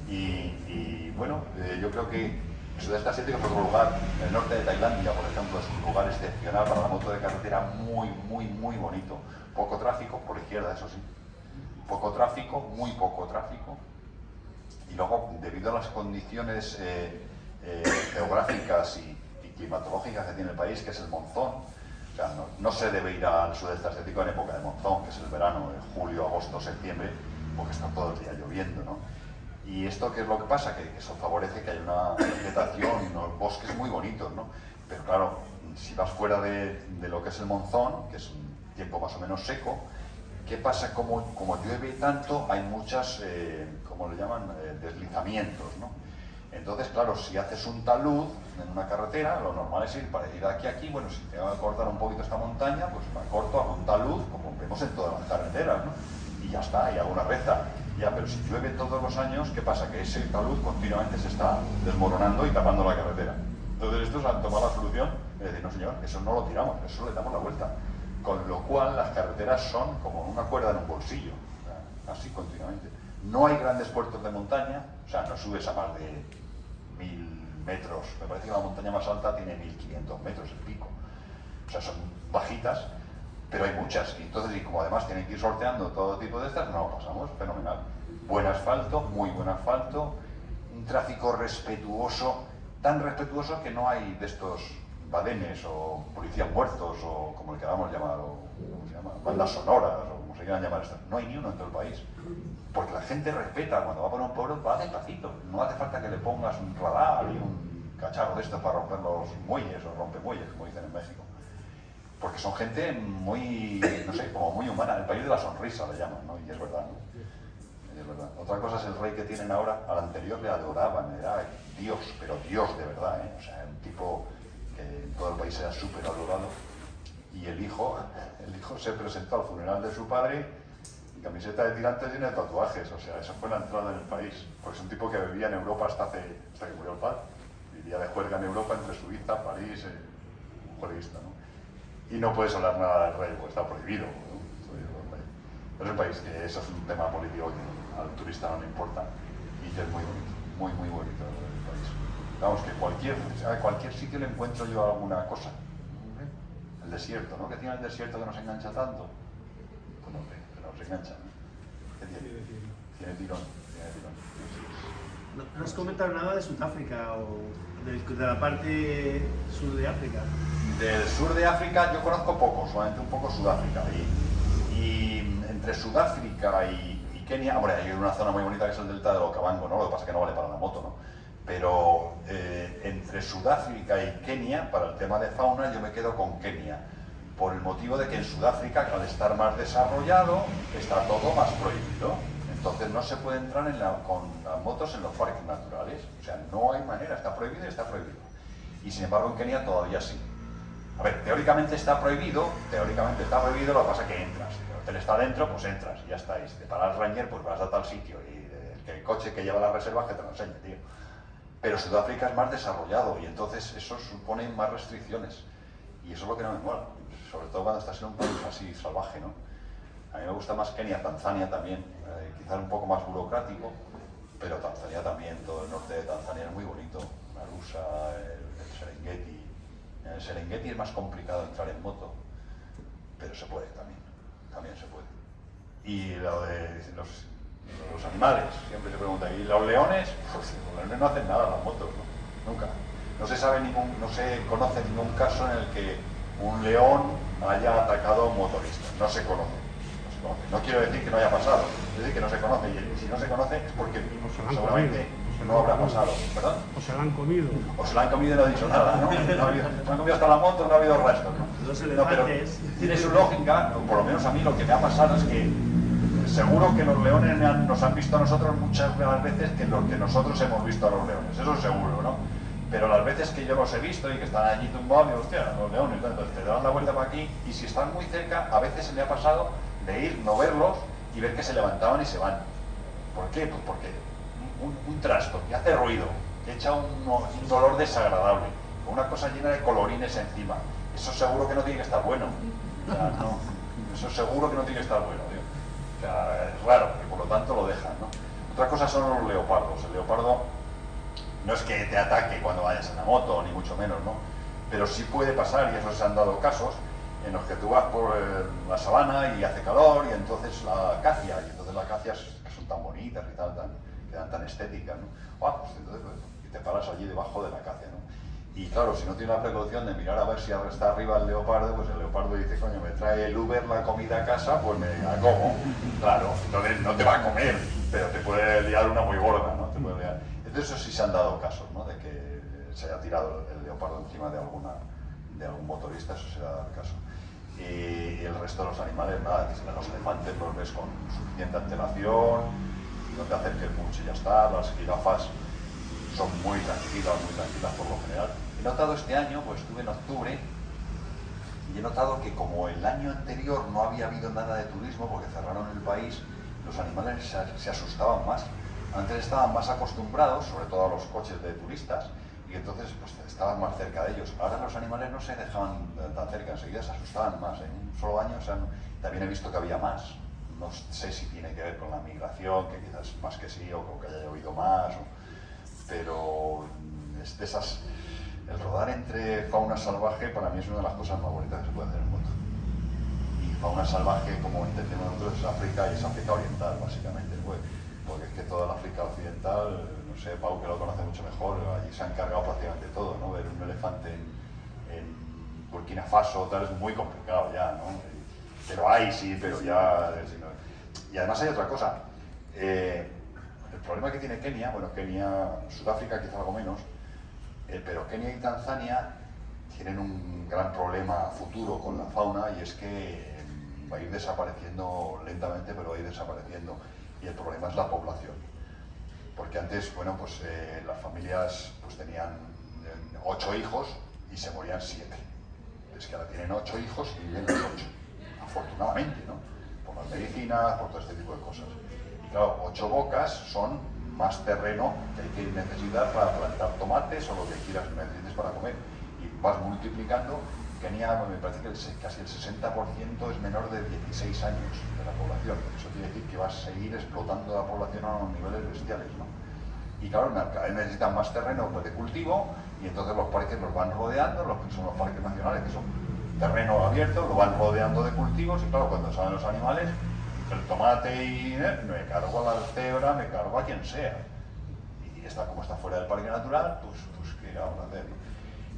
Y bueno, yo creo que el sudeste asiático es otro lugar. El norte de Tailandia, por ejemplo, es un lugar excepcional para la moto de carretera, muy bonito. Poco tráfico, por la izquierda, eso sí. Poco tráfico, muy poco tráfico. Y luego, debido a las condiciones geográficas y climatológicas que tiene el país, que es el monzón, o sea, no se debe ir al sudeste asiático en época de monzón, que es el verano, en julio, agosto, septiembre, porque está todo el día lloviendo, ¿no? Y esto, ¿qué es lo que pasa? Que eso favorece que haya una vegetación y unos bosques muy bonitos, ¿no? Pero claro, si vas fuera de lo que es el monzón, que es un tiempo más o menos seco, ¿qué pasa? Como llueve tanto, hay muchas, ¿cómo le llaman? Deslizamientos, ¿no? Entonces, claro, si haces un talud en una carretera, lo normal es ir para ir de aquí a aquí. Bueno, si tengo que cortar un poquito esta montaña, pues me corto, hago un talud, como vemos en todas las carreteras, ¿no? Y ya está, y hago una recta. Ya, pero si llueve todos los años, ¿qué pasa? Que ese talud continuamente se está desmoronando y tapando la carretera. Entonces estos han tomado la solución de decir, no señor, eso no lo tiramos, eso le damos la vuelta. Con lo cual las carreteras son como una cuerda en un bolsillo, o sea, así continuamente. No hay grandes puertos de montaña, o sea, no subes a más de 1000 metros. Me parece que la montaña más alta tiene 1500 metros el pico. O sea, son bajitas, pero hay muchas. Y entonces, y como además tienen que ir sorteando todo tipo de estas, no lo pasamos, fenomenal. Buen asfalto, muy buen asfalto, un tráfico respetuoso, tan respetuoso que no hay de estos badenes o policías muertos o como le queramos llamar, o ¿cómo se llama? Bandas sonoras o como se quieran llamar estas. No hay ni uno en todo el país. Porque la gente respeta, cuando va por un pueblo va despacito. No hace falta que le pongas un radar y un cacharro de estos para romper los muelles o rompemuelles, como dicen en México. Porque son gente muy, no sé, como muy humana. El país de la sonrisa le llaman, ¿no? Y es verdad, ¿no? Y es verdad. Otra cosa es el rey que tienen ahora. Al anterior le adoraban, era Dios, pero Dios de verdad, ¿eh? O sea, un tipo que en todo el país era súper adorado. Y el hijo se presentó al funeral de su padre y camiseta de tirantes llena de tatuajes. O sea, eso fue la entrada en el país. Porque es un tipo que vivía en Europa hasta que murió el padre. Vivía de juerga en Europa entre Suiza, París, un juerguista, ¿no? Y no puedes hablar nada del rey, pues está prohibido, ¿no? Pero es un país que eso es un tema político que al turista no le importa y que es muy bonito, muy bonito el país. Vamos, que a cualquier sitio le encuentro yo alguna cosa. El desierto, ¿no? ¿Qué tiene el desierto que nos engancha tanto? Pues no, que nos engancha, ¿no? ¿Qué tiene? Tiene tirón. No has comentado nada de Sudáfrica o de la parte sur de África. Del sur de África yo conozco poco, solamente un poco Sudáfrica. Y entre Sudáfrica y Kenia, hombre, hay una zona muy bonita que es el delta del Okavango, ¿no? Lo que pasa es que no vale para la moto, ¿no? Pero entre Sudáfrica y Kenia, para el tema de fauna, yo me quedo con Kenia. Por el motivo de que en Sudáfrica, al estar más desarrollado, está todo más prohibido. Entonces no se puede entrar con las motos en los parques naturales. O sea, no hay manera, está prohibido y está prohibido. Y sin embargo en Kenia todavía sí. A ver, teóricamente está prohibido, lo que pasa es que entras. Si el hotel está dentro, pues entras y ya está. Y si te para el ranger, pues vas a tal sitio y el coche que lleva la reserva que te lo enseñe, tío. Pero Sudáfrica es más desarrollado y entonces eso supone más restricciones. Y eso es lo que no me mola, sobre todo cuando estás en un país así salvaje, ¿no? A mí me gusta más Kenia, Tanzania también, quizás un poco más burocrático, pero Tanzania también, todo el norte de Tanzania es muy bonito. Arusha, el Serengeti. En el Serengeti es más complicado entrar en moto, pero se puede también se puede. Y lo de los animales, siempre se pregunta, ¿y los leones? Pues los leones no hacen nada las motos, ¿no? Nunca. No se conoce ningún caso en el que un león haya atacado a un motorista, no se conoce. No quiero decir que no haya pasado, es decir que no se conoce, y si no se conoce es porque seguramente no habrá pasado, ¿verdad? O se la han comido. O se la han comido y no ha dicho nada, ¿no? Se han comido hasta la moto, no ha habido rastros, ¿no? Los No, pero elefantes. tiene su lógica, por lo menos a mí lo que me ha pasado es que seguro que los leones nos han visto a nosotros muchas más veces que lo que nosotros hemos visto a los leones, eso seguro, ¿no? Pero las veces que yo los he visto y que están allí tumbados, digo, hostia, los leones, entonces te dan la vuelta para aquí y si están muy cerca, a veces se me ha pasado de ir, no verlos y ver que se levantaban y se van. ¿Por qué? Pues porque un trasto que hace ruido, que echa un olor desagradable, con una cosa llena de colorines encima, eso seguro que no tiene que estar bueno. O sea, no, eso seguro que no tiene que estar bueno, tío. O sea, es raro y por lo tanto lo dejan, ¿no? Otra cosa son los leopardos. El leopardo no es que te ataque cuando vayas en la moto, ni mucho menos, ¿no? Pero sí puede pasar, y eso se han dado casos, en los que tú vas por la sabana y hace calor y entonces la acacia, que son tan bonitas y tal, quedan tan estéticas, ¿no? Pues entonces, y te paras allí debajo de la acacia, ¿no? Y claro, si no tiene la precaución de mirar a ver si está arriba el leopardo, pues el leopardo dice, coño, me trae el Uber la comida a casa, pues me la como. Claro, entonces no te va a comer, pero te puede liar una muy gorda, ¿no? Te puede liar. Entonces eso sí se han dado casos, ¿no? De que se haya tirado el leopardo encima de algún motorista, eso se ha dado el caso. Y el resto de los animales, nada, los elefantes los ves con suficiente antelación, no te acerques mucho y ya está. Las jirafas son muy tranquilas por lo general. He notado este año, pues estuve en octubre, y he notado que como el año anterior no había habido nada de turismo porque cerraron el país, los animales se asustaban más. Antes estaban más acostumbrados, sobre todo a los coches de turistas, y entonces pues estaban más cerca de ellos. Ahora los animales no se dejaban tan cerca, enseguida se asustaban más. En un solo año también he visto que había más. No sé si tiene que ver con la migración, que quizás más que sí, o que haya llovido más, pero es de esas... El rodar entre fauna salvaje para mí es una de las cosas más bonitas que se puede hacer en el mundo. Y fauna salvaje, como entendemos nosotros, es África, y es África Oriental, básicamente. Porque es que toda la África Occidental, no sé, Pau que lo conoce mucho mejor, allí se han cargado prácticamente todo, ¿no? Ver un elefante en Burkina Faso tal es muy complicado ya, ¿no? Pero hay, sí, pero ya... Y además hay otra cosa. El problema que tiene Kenia, bueno, Kenia, Sudáfrica quizá algo menos, pero Kenia y Tanzania tienen un gran problema futuro con la fauna, y es que va a ir desapareciendo lentamente, pero va a ir desapareciendo. Y el problema es la población. Porque antes, bueno, pues las familias pues tenían 8 hijos y se morían 7. Es que ahora tienen 8 hijos y viven los 8. Afortunadamente, ¿no? Por las medicinas, por todo este tipo de cosas. Y claro, 8 bocas son más terreno que hay que necesitar para plantar tomates o lo que quieras necesites para comer. Y vas multiplicando. Kenia, me parece que casi el 60% es menor de 16 años de la población. Eso quiere decir que vas a seguir explotando la población a unos niveles bestiales, ¿no? Y claro, cada vez necesitan más terreno de cultivo, y entonces los parques los van rodeando, los que son los parques nacionales, que son terreno abierto, lo van rodeando de cultivos, y claro, cuando salen los animales, el tomate y me cargo a la cebra, me cargo a quien sea. Y como está fuera del parque natural, pues ¿qué vamos a hacer?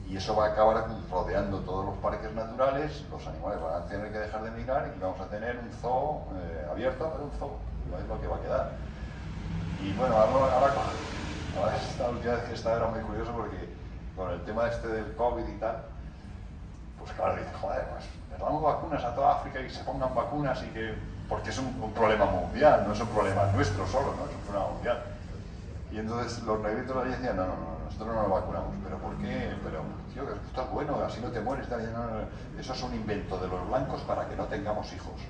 Y eso va a acabar rodeando todos los parques naturales, los animales van a tener que dejar de migrar y vamos a tener un zoo abierto, pero un zoo, no es lo que va a quedar. Y bueno, ahora esta última vez que estaba era muy curioso porque con el tema este del COVID y tal, pues claro, dices, joder, pues les damos vacunas a toda África y se pongan vacunas y que... Porque es un problema mundial, no es un problema nuestro solo, ¿no? Es un problema mundial. Y entonces los negritos allí decían, no, nosotros no nos vacunamos. ¿Pero por qué? Pero, tío, que esto es bueno, así no te mueres. Eso es un invento de los blancos para que no tengamos hijos.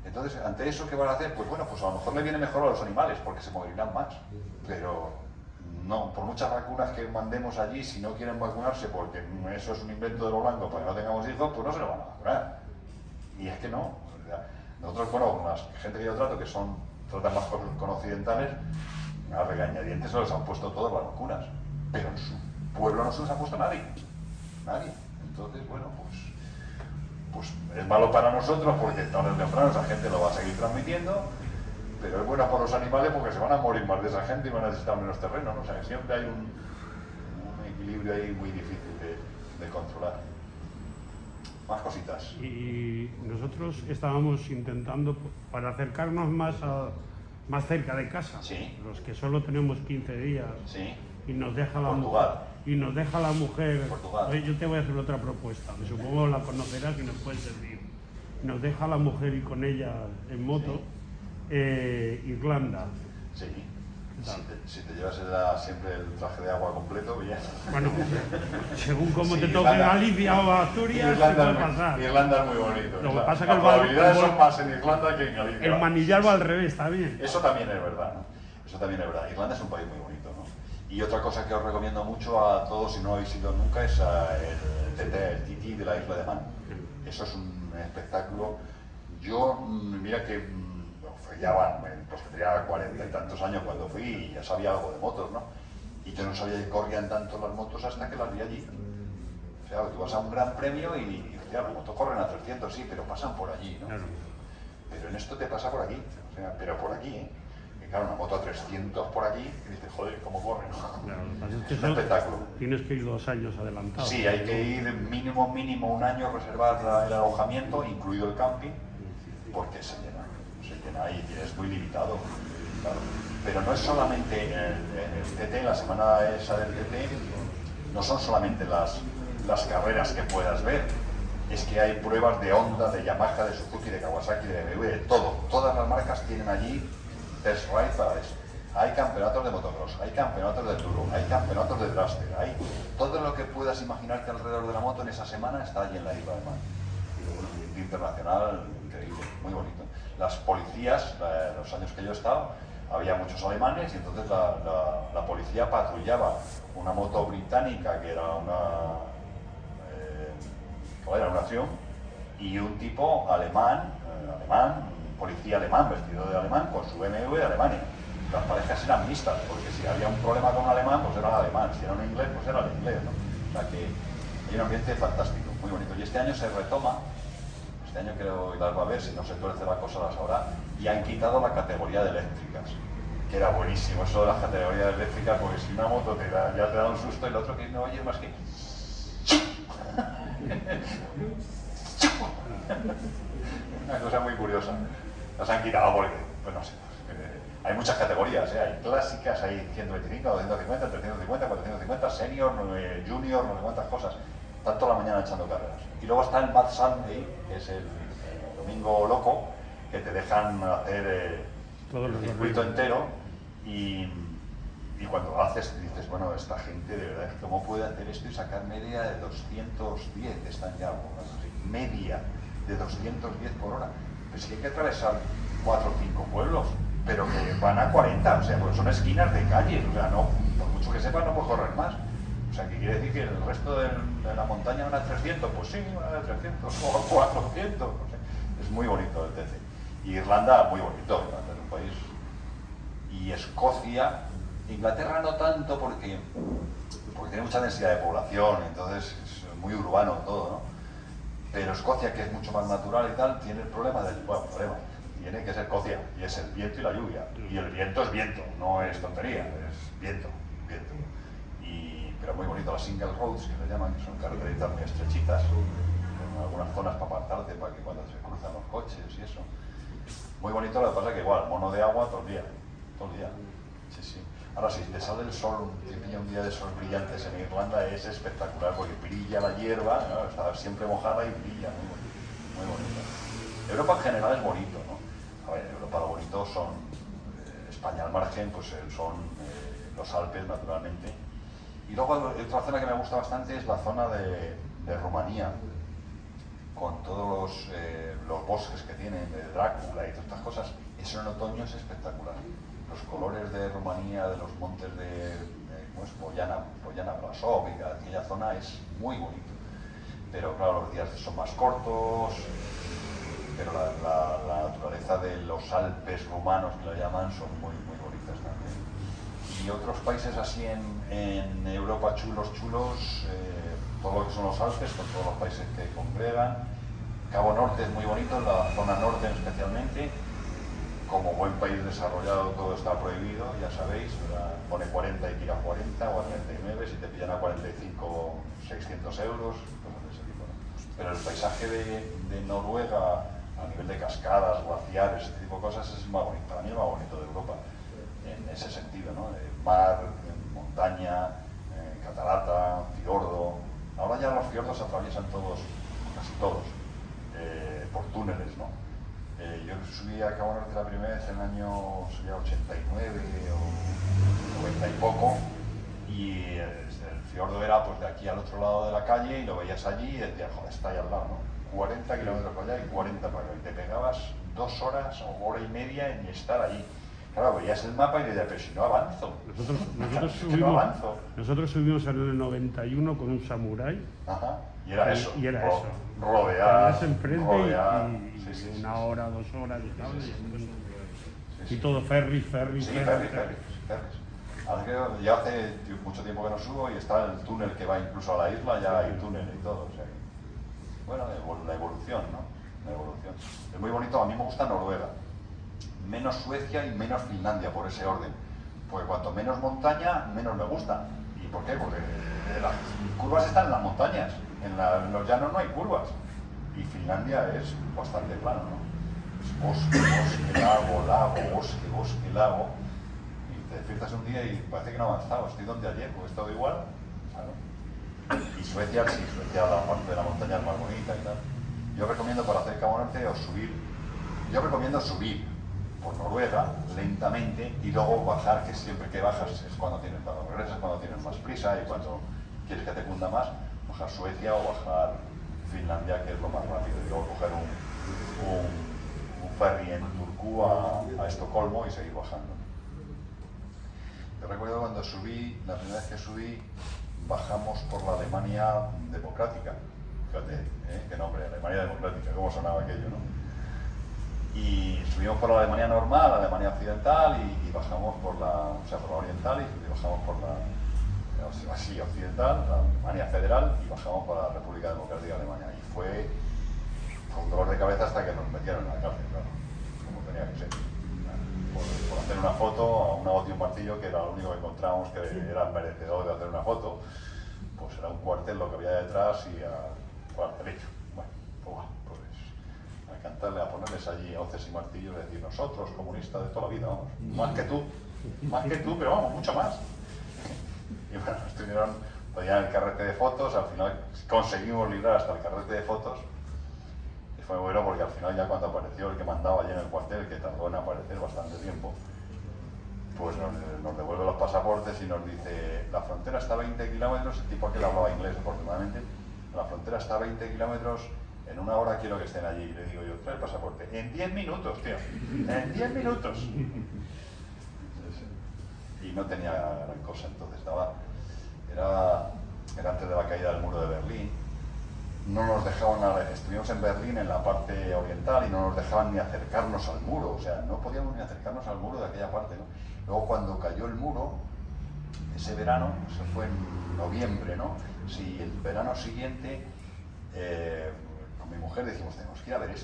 Entonces, ante eso, ¿qué van a hacer? Pues bueno, pues a lo mejor le viene mejor a los animales, porque se morirán más. Pero no, por muchas vacunas que mandemos allí, si no quieren vacunarse porque eso es un invento de los blancos para que no tengamos hijos, pues no se lo van a vacunar. Y es que no. Nosotros, bueno, la gente que yo trato, que tratan más con occidentales, a regañadientes se les han puesto todas las vacunas, pero en su pueblo no se les ha puesto nadie. Entonces, bueno, pues es malo para nosotros porque tarde o temprano esa gente lo va a seguir transmitiendo, pero es bueno para los animales porque se van a morir más de esa gente y van a necesitar menos terreno, ¿no? O sea, que siempre hay un equilibrio ahí muy difícil de controlar. Más cositas. Y nosotros estábamos intentando, para acercarnos más cerca de casa, Sí. los que solo tenemos 15 días, Sí. y nos deja la Portugal. Y nos deja la mujer. Portugal. Oye, yo te voy a hacer otra propuesta, que supongo la conocerás y nos puedes servir. Nos deja la mujer y con ella en moto, Irlanda. Sí. Si te llevas siempre el traje de agua completo, bien. Bueno, según cómo Sí, te toque Irlanda. Galicia o Asturias, se puede pasar. Irlanda es muy bonito. Lo que pasa es que las el probabilidades son más en Irlanda que en Galicia. El manillar va al revés, está bien. Eso también es verdad, ¿no? Eso también es verdad. Irlanda es un país muy bonito, ¿no? Y otra cosa que os recomiendo mucho a todos, si no habéis ido nunca, es el Tití de la isla de Man. Eso es un espectáculo. Yo, mira que ya van, pues tendría 40 y tantos años cuando fui y ya sabía algo de motos, ¿no? Y yo no sabía que corrían tanto las motos hasta que las vi allí. O sea, tú vas a un gran premio y hostia, las motos corren a 300, sí, pero pasan por allí, ¿no? Claro. Pero en esto te pasa por aquí, o sea, pero por aquí, ¿eh? Y claro, una moto a 300 por aquí, y dices, joder, ¿cómo corre? Claro, lo que pasa es que Es un espectáculo. tienes que ir 2 años adelantado. Sí, hay que ir mínimo un año, reservar el alojamiento, incluido el camping, porque se llena y es muy limitado, claro. Pero no es solamente el TT, la semana esa del TT, no son solamente las carreras que puedas ver, es que hay pruebas de Honda, de Yamaha, de Suzuki, de Kawasaki, de BMW, de todo. Todas las marcas tienen allí test ride para eso. hay campeonatos de motocross, hay campeonatos de enduro, hay campeonatos de thruster, hay todo lo que puedas imaginarte alrededor de la moto en esa semana está allí en la Isla de Man. Un ambiente internacional increíble, muy bonito. Las policías, los años que yo he estado, había muchos alemanes y entonces la policía patrullaba una moto británica que era una acción, y un tipo alemán, un policía alemán vestido de alemán con su BMW de Alemania. Las parejas eran mixtas, porque si había un problema con un alemán, pues era el alemán, si era un inglés, pues era el inglés, ¿no? O sea que hay un ambiente fantástico, muy bonito. Y este año se retoma, este año creo que las va a ver, si no se tuerce la cosa las habrá, y han quitado la categoría de eléctricas, que era buenísimo eso de las categorías eléctricas, porque si una moto ya te da un susto y el otro que no oye más que... Una cosa muy curiosa. Las han quitado porque, pues no sé, hay muchas categorías, hay clásicas, hay 125, 250, 350, 450, senior, junior, no sé cuántas cosas. Están toda la mañana echando carreras. Y luego está el Mad Sunday, que es el domingo loco, que te dejan hacer el circuito entero y cuando haces dices, bueno, esta gente de verdad, ¿cómo puede hacer esto y sacar media de 210? Están ya, media de 210 por hora. Pues sí hay que atravesar 4 o 5 pueblos, pero que van a 40, o sea, pues son esquinas de calle, o sea, no, por mucho que sepas no puedes correr más. O sea, que quiere decir que el resto de la montaña van a 300, pues sí, van a 300 o 400, no sé. Es muy bonito el TC. Y Irlanda, muy bonito, Irlanda es un país. Y Escocia, Inglaterra no tanto porque tiene mucha densidad de población, entonces es muy urbano todo, ¿no? Pero Escocia, que es mucho más natural y tal, tiene el problema tiene que es Escocia, y es el viento y la lluvia. Y el viento es viento, no es tontería, es viento. Pero muy bonito, las single roads, que le llaman, que son carreteritas muy estrechitas, en algunas zonas para apartarte, para que cuando se cruzan los coches y eso. Muy bonito, lo que pasa es que igual, mono de agua todo el día. Sí. Ahora, si te sale el sol, te pilla un día de sol brillantes en Irlanda, es espectacular, porque brilla la hierba, ¿no? Está siempre mojada y brilla, muy bonito. Europa en general es bonito, ¿no? A ver, Europa lo bonito son, España al margen, pues son los Alpes, naturalmente. Y luego otra zona que me gusta bastante es la zona de Rumanía, con todos los bosques que tienen, de Drácula y todas estas cosas. Eso en otoño es espectacular. Los colores de Rumanía, de los montes de Bojana Brasov, aquella zona es muy bonito. Pero claro, los días son más cortos, pero la naturaleza de los Alpes rumanos, que lo llaman, son muy bonitas también. Y otros países así en Europa chulos, todo lo que son los Alpes, con todos los países que congregan. Cabo Norte es muy bonito, la zona norte especialmente. Como buen país desarrollado todo está prohibido, ya sabéis, ¿verdad? Pone 40 y tira 40 o a 39, si te pillan a 45, 600 euros, cosas de ese tipo, ¿no? Pero el paisaje de Noruega, a nivel de cascadas, glaciares, este tipo de cosas, es más bonito, para mí es más bonito de Europa. En ese sentido, ¿no? Mar, montaña, catarata, fiordo. Ahora ya los fiordos se atraviesan todos, casi todos, por túneles, ¿no? Yo subí a Cabo Norte la primera vez en el año 89 o 90 y poco, y el fiordo era pues de aquí al otro lado de la calle y lo veías allí y decías, joder, está ahí al lado, ¿no? 40 kilómetros para allá y 40 para acá, y te pegabas 2 horas o hora y media en estar allí. Claro, veías el mapa y decías, pero si no avanzo. Nosotros subimos en el 91 con un samurái. Ajá, y era eso. Y era eso. Rodear. Enfrente rodear. y Sí, una hora, 2 horas y tal. Sí. Y todo ferry. Ferries. Ahora que ya hace mucho tiempo que no subo y está el túnel que va incluso a la isla, ya hay túnel y todo. O sea, bueno, la evolución, ¿no? La evolución. Es muy bonito, a mí me gusta Noruega. Menos Suecia y menos Finlandia, por ese orden. Porque cuanto menos montaña, menos me gusta. ¿Y por qué? Porque las curvas están en las montañas, en los llanos no hay curvas. Y Finlandia es bastante plano, ¿no? Es bosque, lago, lago. Y te despiertas un día y parece que no ha avanzado. Estoy donde ayer, pues he estado igual. Claro. Y Suecia, sí, Suecia, la parte de la montaña es más bonita y tal. Yo recomiendo para hacer Cabo Norte o subir. Yo recomiendo subir. por Noruega, lentamente, y luego bajar, que siempre que bajas es cuando tienes, cuando regresas, cuando tienes más prisa y cuando quieres que te cunda más, bajar Suecia o bajar Finlandia, que es lo más rápido, y luego coger un ferry en Turku a Estocolmo y seguir bajando. Yo recuerdo cuando subí, la primera vez que subí, bajamos por la Alemania democrática. Fíjate, qué nombre, Alemania democrática, cómo sonaba aquello, ¿no? Y subimos por la Alemania normal, la Alemania occidental, y bajamos por la, o sea, por la oriental, y bajamos por la, así, occidental, la Alemania federal, y bajamos por la República Democrática de Alemania. Y fue un dolor de cabeza hasta que nos metieron en la cárcel, claro, como tenía que ser. Por hacer una foto a una bote y un martillo, que era lo único que encontramos que era merecedor de hacer una foto, pues era un cuartel lo que había detrás y a cuartelillo. Bueno, pues a cantarle, a ponerles allí hoces y martillos y decir, nosotros, comunistas de toda la vida, vamos, más que tú, pero vamos, mucho más. Y bueno, estuvieron, pedían el carrete de fotos, al final conseguimos librar hasta el carrete de fotos. Y fue bueno porque al final ya cuando apareció el que mandaba allí en el cuartel, que tardó en aparecer bastante tiempo, pues nos devuelve los pasaportes y nos dice, la frontera está a 20 kilómetros, el tipo aquel hablaba inglés afortunadamente, la frontera está a 20 kilómetros, en una hora quiero que estén allí. Y le digo yo, trae el pasaporte. En 10 minutos, tío, en 10 minutos. Y no tenía gran cosa, entonces era antes de la caída del muro de Berlín. No nos dejaban, estuvimos en Berlín en la parte oriental y no nos dejaban ni acercarnos al muro, o sea, no podíamos ni acercarnos al muro de aquella parte, ¿no? Luego cuando cayó el muro, ese verano, eso fue en noviembre, ¿no? Sí, el verano siguiente, con mi mujer dijimos, tenemos que ir a ver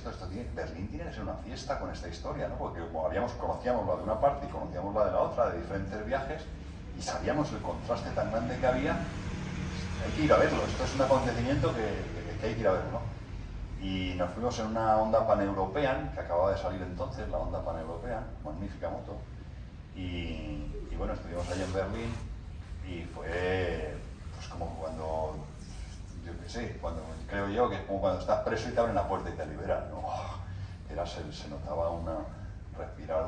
Berlín tiene que ser una fiesta con esta historia, ¿no? Porque como conocíamos la de una parte y conocíamos la de la otra, de diferentes viajes, y sabíamos el contraste tan grande que había, hay que ir a verlo, esto es un acontecimiento que hay que ir a verlo, ¿no? Y nos fuimos en una Honda Pan-European, que acababa de salir entonces, la Honda Pan-European, magnífica moto, y bueno, estuvimos allí en Berlín, y fue pues como cuando, yo qué sé, creo yo que es como cuando estás preso y te abren la puerta y te liberan, ¿no? Se notaba respirar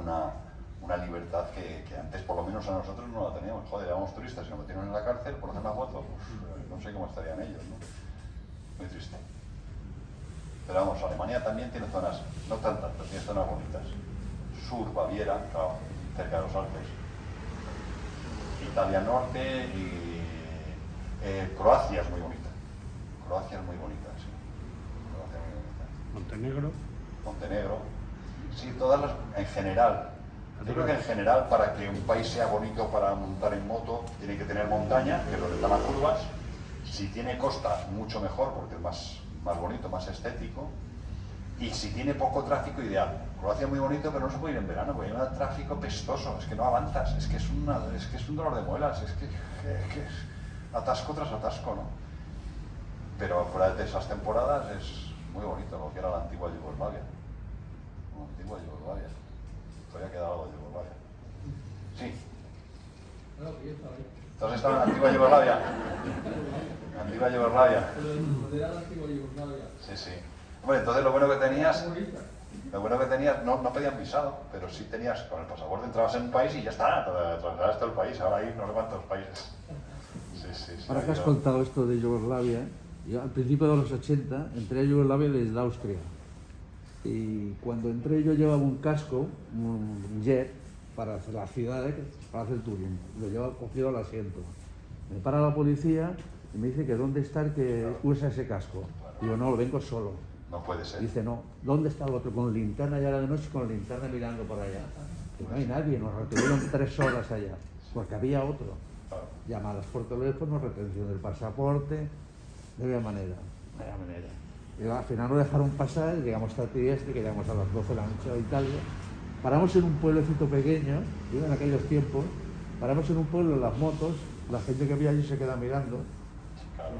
una libertad que antes por lo menos a nosotros no la teníamos. Joder, éramos turistas y nos metieron en la cárcel por hacer una foto, pues no sé cómo estarían ellos, ¿no? Muy triste. Pero vamos, Alemania también tiene zonas, no tantas, pero tiene zonas bonitas. Sur, Baviera, claro, cerca de los Alpes. Italia Norte y Croacia es muy bonita. Croacia es muy bonita, sí. Croacia es muy bonita. Montenegro. Sí, en general. Yo creo que en general, para que un país sea bonito para montar en moto, tiene que tener montaña, que es donde están las curvas. Si tiene costa, mucho mejor, porque es más bonito, más estético. Y si tiene poco tráfico, ideal. Croacia es muy bonito, pero no se puede ir en verano, porque hay un tráfico pestoso, es que no avanzas, es que es un dolor de muelas, es que es atasco tras atasco, ¿no? Pero fuera de esas temporadas es muy bonito, lo que era la antigua Yugoslavia. La antigua Yugoslavia. Todavía queda algo de Yugoslavia. Sí. ¿Entonces estaba en la antigua Yugoslavia? Antigua Yugoslavia. Sí, sí. Bueno, entonces lo bueno que tenías, no pedían visado, pero sí tenías, con el pasaporte entrabas en un país y ya está, trasladabas todo el país, ahora hay no sé cuántos países. Sí, Ahora que has contado esto de Yugoslavia, yo al principio de los 80 entré a Yugoslavia desde Austria. Y cuando entré yo llevaba un casco, un jet, para hacer la ciudad, para hacer touring. Lo llevaba cogido al asiento. Me para la policía y me dice que dónde está el que usa ese casco. Digo, no, vengo solo. No puede ser. Dice, no, ¿dónde está el otro? Con linterna ya de noche, con linterna mirando por allá. Que no hay nadie, nos retuvieron 3 horas allá, porque había otro. Llamadas por teléfono, retención del pasaporte, no había manera. Y al final nos dejaron pasar, llegamos a Trieste, que llegamos a las 12 de la noche a Italia. Paramos en un pueblecito pequeño, yo en aquellos tiempos, paramos en un pueblo en las motos, la gente que había allí se queda mirando. Claro.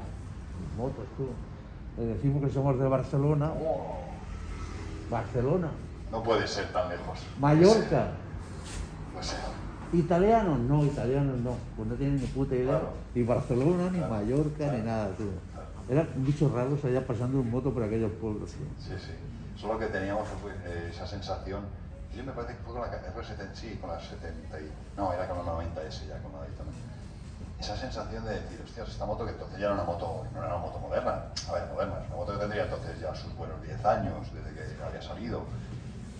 Motos, tú. Le decimos que somos de Barcelona. Barcelona. No puede ser tan lejos. Mallorca. No sé. Italianos, no, pues no tienen ni puta idea, Claro. ni Barcelona, ni Claro. Mallorca, Claro. ni nada, tío. Claro. Eran bichos raros allá pasando en moto por aquellos pueblos, tío. Sí. Solo que teníamos esa sensación Yo me parece que fue con la R70, sí, con la 70 no, era con la 90S ya, con la Daytona. Esa sensación de decir, hostias, esta moto que entonces ya era una moto, no era una moto moderna, a ver, moderna, es una moto que tendría entonces ya sus buenos 10 años desde que había salido,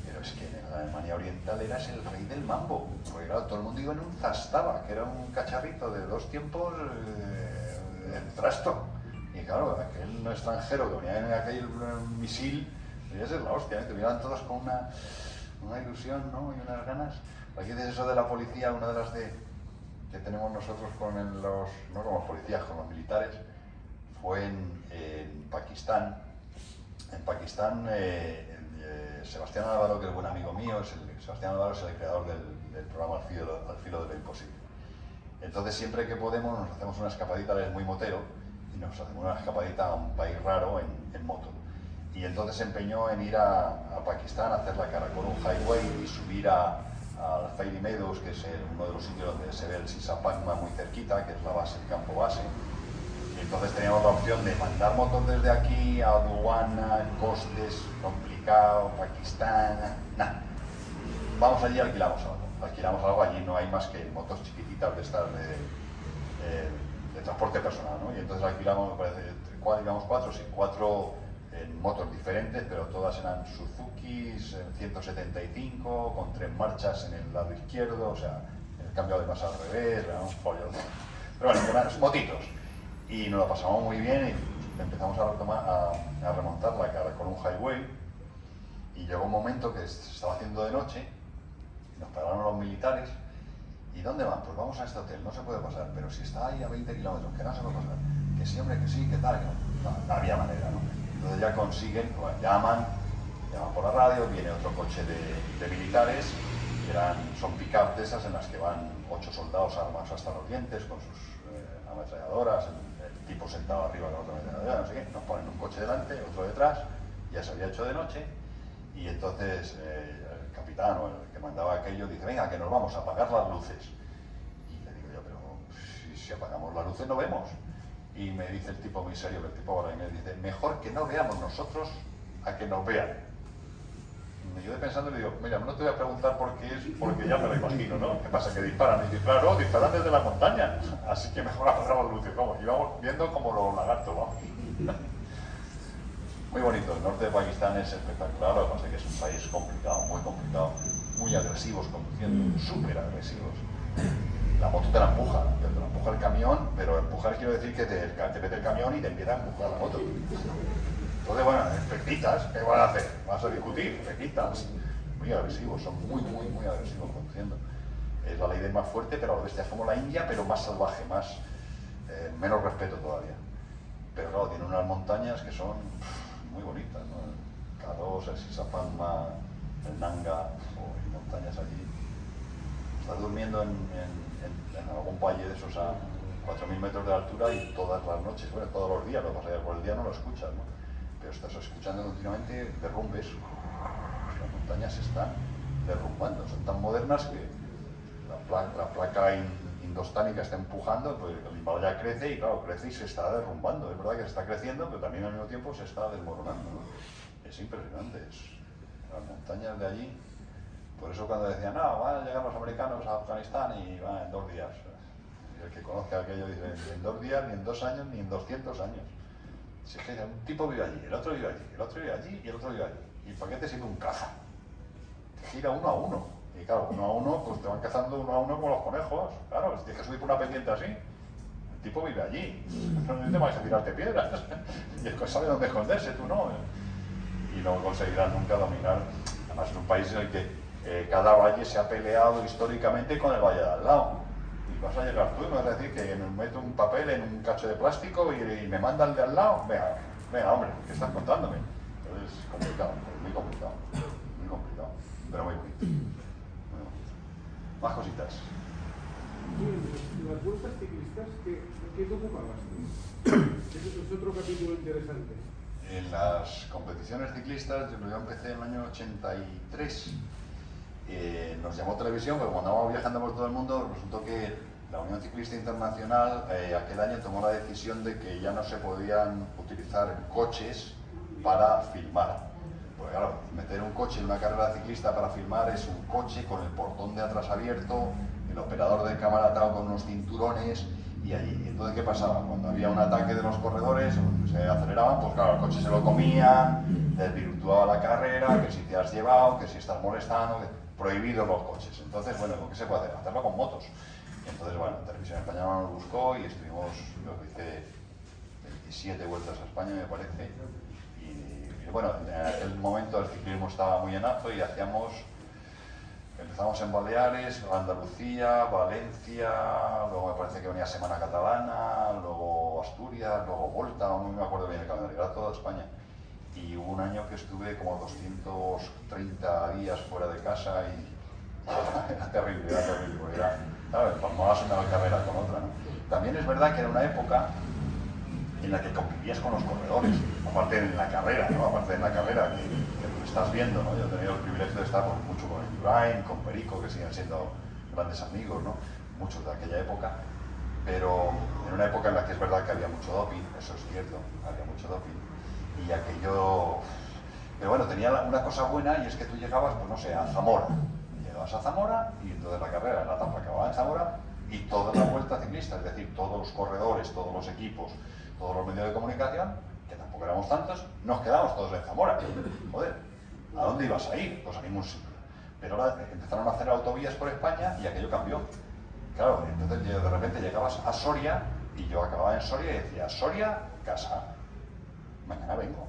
pero es que en la Alemania Oriental eras el rey del mambo, porque claro, todo el mundo iba en un Zastava, que era un cacharrito de 2 tiempos en trasto, y claro, aquel extranjero que venía en aquel misil, debía ser la hostia, te miraban todos con una ilusión, ¿no? Y unas ganas. Aquí dices eso de la policía, una de las que tenemos nosotros con los, no como policías, con los militares, fue en Pakistán. En Pakistán, Sebastián Álvaro, que es buen amigo mío, Sebastián Álvaro es el creador del programa Al filo de lo imposible. Entonces siempre que podemos nos hacemos una escapadita, él es muy motero, y nos hacemos una escapadita a un país raro en moto. Y entonces se empeñó en ir a Pakistán a hacer la Karakorum Highway y subir al Fairi Meadows, que es uno de los sitios donde se ve el Sisapagma muy cerquita, que es la base, el campo base. Y entonces teníamos la opción de mandar motos desde aquí a aduana, costes, complicado, Pakistán, nada. Vamos allí y alquilamos algo, allí no hay más que motos chiquititas de estas de transporte personal, ¿no? Y entonces alquilamos, me parece, íbamos 4 en motos diferentes, pero todas eran Suzuki 175, con 3 marchas en el lado izquierdo, o sea, el cambio además al revés, era un follón. Pero bueno, eran motitos. Y nos lo pasamos muy bien y empezamos a remontar la Karakorum Highway. Y llegó un momento que se estaba haciendo de noche, y nos pararon los militares. ¿Y dónde van? Pues vamos a este hotel, no se puede pasar, pero si está ahí a 20 kilómetros, que no se puede pasar. Que sí, hombre, que sí, que tal, que no había manera, ¿no? Entonces ya consiguen, pues, llaman por la radio, viene otro coche de militares, son pick-up de esas en las que van 8 soldados armados hasta los dientes con sus ametralladoras, el tipo sentado arriba con otra ametralladora, no sé qué, nos ponen un coche delante, otro detrás, ya se había hecho de noche, y entonces el capitán o el que mandaba aquello dice, venga, que nos vamos a apagar las luces. Y le digo yo, pero si apagamos las luces no vemos. Y me dice el tipo muy serio, el tipo ahora, y me dice, mejor que no veamos nosotros a que nos vean. Y me quedé pensando y le digo, mira, no te voy a preguntar por qué es, porque ya me lo imagino, ¿no? ¿Qué pasa? Que disparan. Y dice, claro, disparan desde la montaña. Así que mejor apagamos luces, vamos. Y vamos viendo como los lagartos, vamos. Muy bonito, el norte de Pakistán es espectacular, lo que pasa es que es un país complicado, muy agresivos conduciendo, súper agresivos. La moto te la empuja el camión, pero empujar quiero decir que te mete el camión y te empieza a empujar la moto. Entonces, bueno, te quitas, ¿qué van a hacer? ¿Vas a discutir? Te quitas. Muy agresivos, son muy agresivos conduciendo. Es la ley del más fuerte, pero a la bestia es como la India, pero más salvaje, menos respeto todavía. Pero claro, tiene unas montañas que son muy bonitas, ¿no? El K2, el Sisapagma, el Nanga, hay montañas allí. Estás durmiendo en algún valle de esos a 4.000 metros de altura y todas las noches, bueno, todos los días, lo que pasa es que por el día no lo escuchas, ¿no? Pero estás escuchando continuamente derrumbes. Las montañas se están derrumbando, son tan modernas que la placa indostánica está empujando, pues el Himalaya crece y claro, crece y se está derrumbando. Es verdad que se está creciendo, pero también al mismo tiempo se está desmoronando, ¿no? Es impresionante, las montañas de allí. Por eso cuando decían, no, van a llegar los americanos a Afganistán y van en 2 días. Y el que conozca aquello dice, ni en 2 días, ni en 2 años, ni en 200 años. Si es que un tipo vive allí, el otro vive allí, el otro vive allí y el otro vive allí. ¿Y para qué te sirve un caza? Te gira uno a uno. Y claro, uno a uno, pues te van cazando uno a uno como los conejos. Claro, si tienes que subir por una pendiente así. El tipo vive allí. No te vas a tirarte piedras. Y es que sabe dónde esconderse, tú no. Y no conseguirás nunca dominar. Además es un país en el que cada valle se ha peleado históricamente con el valle de al lado. Y vas a llegar tú y me vas a decir que me meto un papel en un cacho de plástico y me manda el de al lado. Venga, hombre, ¿qué estás contándome? Entonces es complicado, muy complicado, pero muy bonito. Bueno, más cositas. Y las vueltas ciclistas, ¿qué te ocupabas tú? Eso es otro capítulo interesante. En las competiciones ciclistas, yo empecé en el año 83. Nos llamó televisión, porque cuando andábamos viajando por todo el mundo, resultó que la Unión Ciclista Internacional aquel año tomó la decisión de que ya no se podían utilizar coches para filmar, Porque claro, meter un coche en una carrera ciclista para filmar es un coche con el portón de atrás abierto, el operador de cámara atado con unos cinturones y allí. Entonces, ¿qué pasaba? Cuando había un ataque de los corredores, se aceleraban, pues claro, el coche se lo comían, desvirtuaba la carrera, que si te has llevado, que si estás molestando, prohibidos los coches. Entonces, bueno, ¿qué se puede hacer? Hacerlo con motos. Entonces, bueno, Televisión Española nos buscó y estuvimos, yo hice 27 vueltas a España, me parece. Y bueno, en aquel momento el ciclismo estaba muy en alto y empezamos en Baleares, Andalucía, Valencia, luego me parece que venía Semana Catalana, luego Asturias, luego Volta, no me acuerdo bien el calendario, era toda España. Y hubo un año que estuve como 230 días fuera de casa y era terrible, porque era, claro, palmabas una carrera con otra, ¿no? También es verdad que era una época en la que convivías con los corredores, aparte en la carrera, ¿no? Aparte en la carrera que tú estás viendo, ¿no? Yo he tenido el privilegio de estar mucho con Indurain, con Perico, que siguen siendo grandes amigos, ¿no? Muchos de aquella época, pero en una época en la que es verdad que había mucho doping, eso es cierto, había mucho doping, y aquello... Pero bueno, tenía una cosa buena y es que tú llegabas, pues no sé, a Zamora. Llegabas a Zamora y entonces la carrera, la etapa acababa en Zamora y toda la vuelta ciclista, es decir, todos los corredores, todos los equipos, todos los medios de comunicación, que tampoco éramos tantos, nos quedamos todos en Zamora. Joder, ¿a dónde ibas a ir? Pues a ningún sitio. Pero ahora empezaron a hacer autovías por España y aquello cambió. Claro, entonces de repente llegabas a Soria y yo acababa en Soria y decía, Soria, casa, mañana vengo.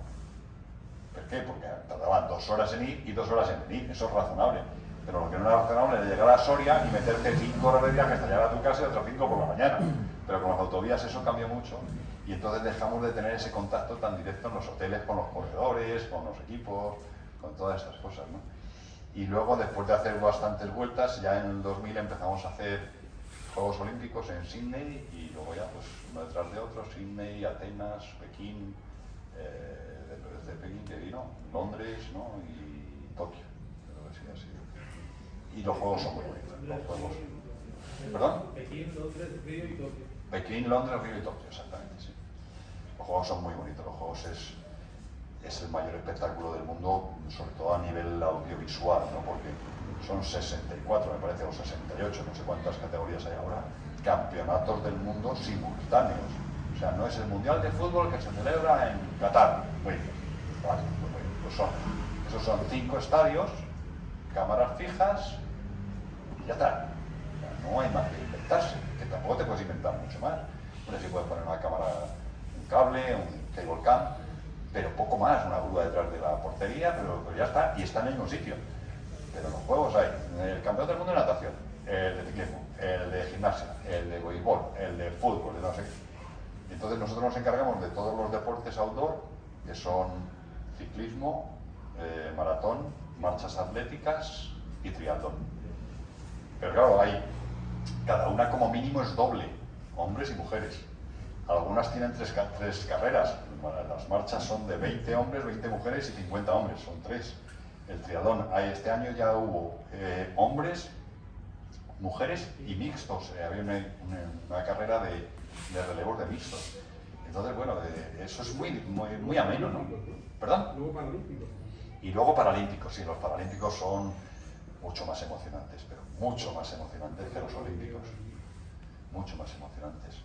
¿Por qué? Porque tardaban 2 horas en ir y 2 horas en venir, eso es razonable. Pero lo que no era razonable era llegar a Soria y meterte 5 horas de viaje hasta llegar a tu casa y otras 5 por la mañana. Pero con las autovías eso cambió mucho y entonces dejamos de tener ese contacto tan directo en los hoteles con los corredores, con los equipos, con todas estas cosas, ¿no? Y luego, después de hacer bastantes vueltas, ya en el 2000 empezamos a hacer Juegos Olímpicos en Sydney y luego ya, pues, uno detrás de otro, Sydney, Atenas, Pekín, desde Pekín que vino, Londres, ¿no? Y Tokio, creo que sí, así. Y los juegos son muy bonitos, los juegos. ¿Perdón? Pekín, Londres, Río y Tokio. Pekín, Londres, Río y Tokio, exactamente, sí. Los juegos son muy bonitos, los juegos es el mayor espectáculo del mundo, sobre todo a nivel audiovisual, ¿no? Porque son 64, me parece, o 68, no sé cuántas categorías hay ahora, campeonatos del mundo simultáneos. O sea, no es el Mundial de Fútbol que se celebra en Qatar. Muy bien, vale, pues esos son 5 estadios, cámaras fijas y ya está. O sea, no hay más que inventarse, que tampoco te puedes inventar mucho más. Bueno, sí puedes poner una cámara, un cable, un cable cam, pero poco más, una grúa detrás de la portería, pero ya está, y está en el mismo sitio. Pero los juegos hay el campeonato del mundo de natación, el de ciclismo, el de gimnasia, el de voleibol, el de fútbol, no sé qué. Entonces nosotros nos encargamos de todos los deportes outdoor, que son ciclismo, maratón, marchas atléticas y triatlón. Pero claro, cada una como mínimo es doble, hombres y mujeres. Algunas tienen tres carreras, las marchas son de 20 hombres, 20 mujeres y 50 hombres, son 3. El triatlón, este año ya hubo hombres, mujeres y mixtos, había una carrera de relevos de mixtos. Entonces, bueno, eso es muy ameno, ¿no? ¿Perdón? Luego paralímpicos. Y luego paralímpicos, sí, los paralímpicos son mucho más emocionantes, pero mucho más emocionantes que los olímpicos. Mucho más emocionantes.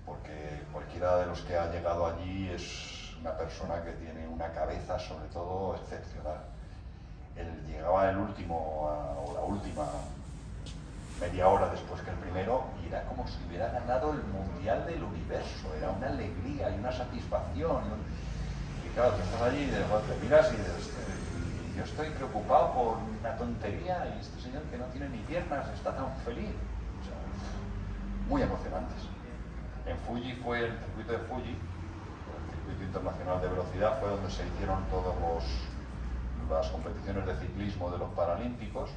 Porque cualquiera de los que ha llegado allí es una persona que tiene una cabeza, sobre todo, excepcional. Él llegaba el último, o la última media hora después que el primero, y era como si hubiera ganado el Mundial del Universo. Era una alegría y una satisfacción. Y claro, tú estás allí y te miras y dices, yo estoy preocupado por una tontería y este señor que no tiene ni piernas está tan feliz. O sea, muy emocionantes. En Fuji fue el circuito de Fuji, el circuito internacional de velocidad, fue donde se hicieron todas las competiciones de ciclismo de los paralímpicos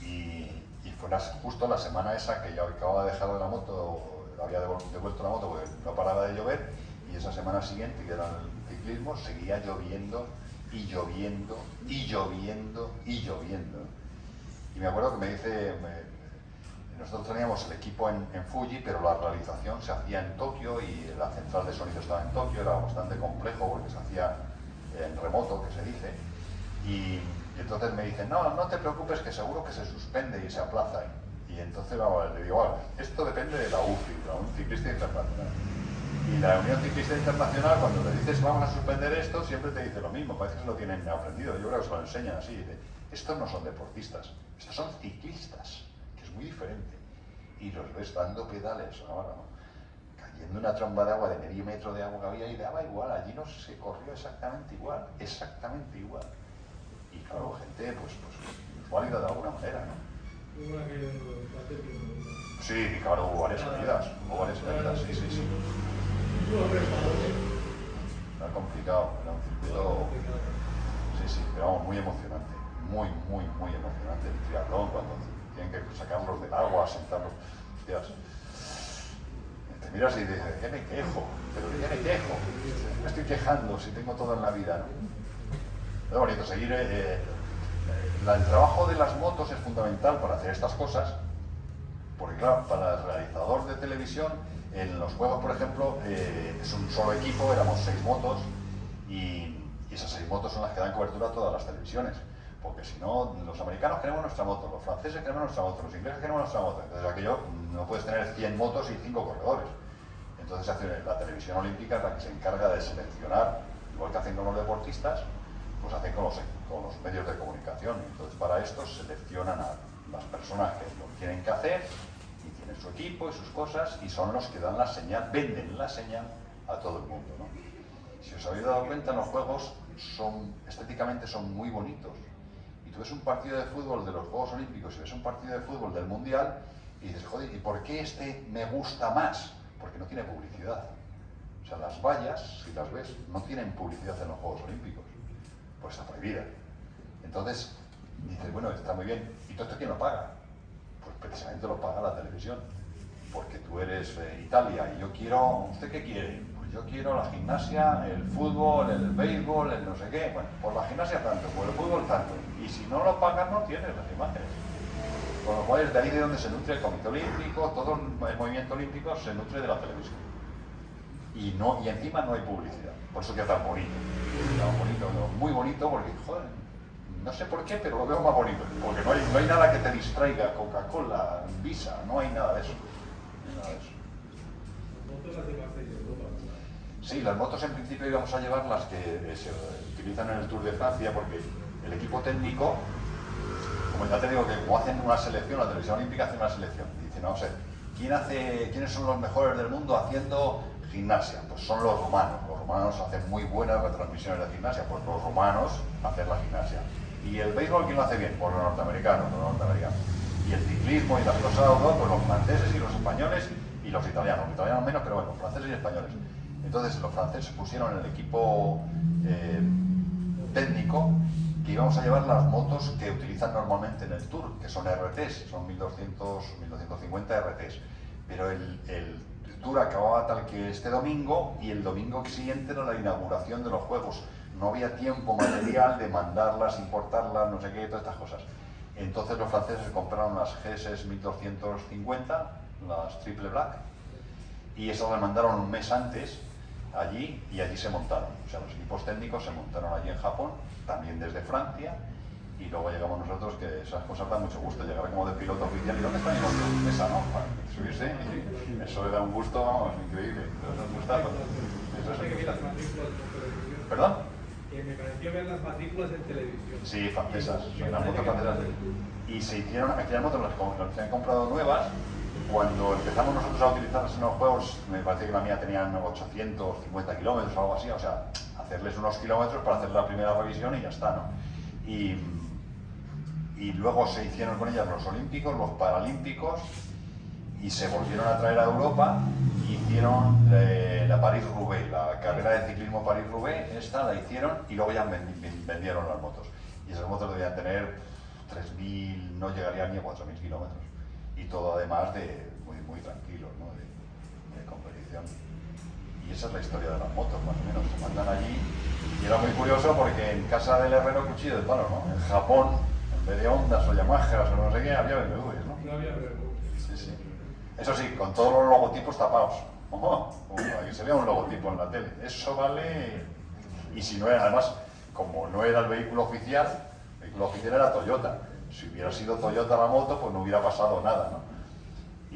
y fue justo la semana esa que yo acababa de dejar la moto, había devuelto la moto porque no paraba de llover y esa semana siguiente, que era el ciclismo, seguía lloviendo y lloviendo y lloviendo y lloviendo. Y me acuerdo que me dice... Nosotros teníamos el equipo en Fuji, pero la realización se hacía en Tokio y la central de sonido estaba en Tokio, era bastante complejo porque se hacía en remoto, que se dice, y entonces me dicen, no, no te preocupes, que seguro que se suspende y se aplaza. Y entonces le digo, vale, esto depende de la UCI, la Unión Ciclista Internacional. Y la Unión Ciclista Internacional, cuando le dices vamos a suspender esto, siempre te dice lo mismo, parece que se lo tienen aprendido. Yo creo que se lo enseñan así, dice, estos no son deportistas, estos son ciclistas, que es muy diferente. Y los ves dando pedales ahora, ¿no? Cayendo una tromba de agua de medio metro de agua que había y daba igual, allí no se corrió exactamente igual, exactamente igual. Y claro, gente pues válida de alguna manera, ¿no? Sí, claro, hubo varias heridas, sí, sí, sí. Era complicado, era un circuito, sí, sí, pero vamos, muy emocionante, muy emocionante el triatlón, cuando tienen que sacarlos del agua, sentarlos, hostias. Te miras y dices, ¿qué me quejo? Pero ¿qué me quejo? Me estoy quejando si tengo todo en la vida, ¿no? Es bonito seguir. El trabajo de las motos es fundamental para hacer estas cosas, porque claro, para el realizador de televisión, en los juegos, por ejemplo, es un solo equipo, éramos 6 motos, y esas 6 motos son las que dan cobertura a todas las televisiones, porque si no, los americanos queremos nuestra moto, los franceses queremos nuestra moto, los ingleses queremos nuestra moto, entonces aquello no puedes tener 100 motos y 5 corredores. Entonces la televisión olímpica es la que se encarga de seleccionar, igual que hacen con los deportistas, pues hacen con los medios de comunicación. Entonces para esto seleccionan a las personas que lo tienen que hacer y tienen su equipo y sus cosas y son los que dan la señal, venden la señal a todo el mundo, ¿no? Si os habéis dado cuenta, los juegos estéticamente son muy bonitos. Y tú ves un partido de fútbol de los Juegos Olímpicos y ves un partido de fútbol del Mundial y dices, joder, ¿y por qué este me gusta más? Porque no tiene publicidad. O sea, las vallas, si las ves, no tienen publicidad en los Juegos Olímpicos. Pues está prohibida. Entonces, dices, bueno, está muy bien. ¿Y todo esto quién lo paga? Pues precisamente lo paga la televisión. Porque tú eres Italia y yo quiero... ¿Usted qué quiere? Pues yo quiero la gimnasia, el fútbol, el béisbol, el no sé qué. Bueno, por la gimnasia tanto, por el fútbol tanto. Y si no lo pagan, no tienes las imágenes. Con lo cual es de ahí de donde se nutre el Comité Olímpico, todo el movimiento olímpico se nutre de la televisión. Y encima no hay publicidad. Por eso queda tan bonito. Tan bonito, muy bonito, porque, joder, no sé por qué, pero lo veo más bonito. Porque no hay nada que te distraiga, Coca-Cola, Visa, no hay nada de eso. No hay nada de eso. ¿Motos las llevasteis de Europa? Sí, las motos en principio íbamos a llevar las que se utilizan en el Tour de Francia, porque el equipo técnico, como ya te digo, que como hacen una selección, la televisión olímpica hace una selección. Dice, no sé, ¿quiénes son los mejores del mundo haciendo gimnasia? Pues son los romanos. Los romanos hacen muy buenas retransmisiones de gimnasia, pues los romanos hacen la gimnasia. ¿Y el béisbol quién lo hace bien? Pues los norteamericanos. Y el ciclismo y las cosas outdoor, pues los franceses y los españoles y los italianos menos, pero bueno, franceses y españoles. Entonces los franceses pusieron el equipo técnico que íbamos a llevar las motos que utilizan normalmente en el Tour, que son RTs, son 1200, 1250 RTs. Pero el Tour acababa tal que este domingo y el domingo siguiente era la inauguración de los Juegos. No había tiempo material de mandarlas, importarlas, no sé qué, todas estas cosas. Entonces los franceses compraron las GS 1250, las Triple Black, y esas las mandaron un mes antes allí y allí se montaron. O sea, los equipos técnicos se montaron allí en Japón, también desde Francia, y luego llegamos nosotros, que esas cosas dan mucho gusto, llegar como de piloto oficial. ¿Y dónde está mi moto? Esa, ¿no? Para subirse, y eso le da un gusto, vamos, increíble. Eso es gustazo. ¿Perdón? Que me pareció ver las matrículas en televisión. Sí, francesas, son las motos francesas. Y se hicieron, aquellas motos las que han comprado nuevas, cuando empezamos nosotros a utilizarlas en los juegos, me parece que la mía tenían 850 kilómetros o algo así, o sea, hacerles unos kilómetros para hacer la primera revisión y ya está, ¿no? Y luego se hicieron con ellas los olímpicos, los paralímpicos, y se volvieron a traer a Europa y hicieron la París-Roubaix, la carrera de ciclismo París-Roubaix, esta la hicieron y luego ya vendieron las motos. Y esas motos debían tener 3.000, no llegarían ni a 4.000 kilómetros. Y todo además de muy tranquilo, ¿no? de competición. Y esa es la historia de las motos, más o menos. Se mandan allí y era muy curioso porque en casa del herrero cuchillo de palo, ¿no? En Japón, en vez de Hondas o Yamahas o no sé qué, había BMWs, ¿no? No había BMW. Sí, sí. Eso sí, con todos los logotipos tapados. Ojo, aquí se ve un logotipo en la tele. Eso vale Y si no era, además, como no era el vehículo oficial era Toyota. Si hubiera sido Toyota la moto, pues no hubiera pasado nada, ¿no?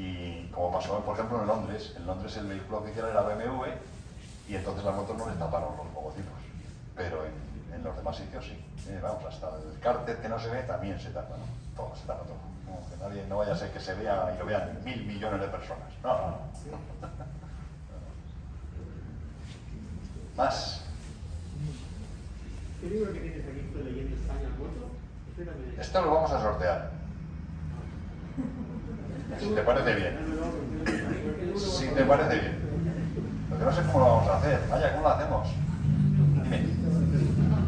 Y como pasó, por ejemplo, en Londres el vehículo oficial era BMW y entonces las motos no les taparon los logotipos. Pero en los demás sitios sí. Vamos, hasta el cárter que no se ve también se tapa, ¿no? Todo, se tapa todo. No, que nadie, no vaya a ser que se vea y lo vean 1.000 millones de personas. No. Más. ¿Qué libro que tienes aquí estoy leyendo España Moto? Espérame. Esto lo vamos a sortear. Si te parece bien. Si te parece bien. Lo que no sé cómo lo vamos a hacer. Vaya, ¿cómo lo hacemos? Dime.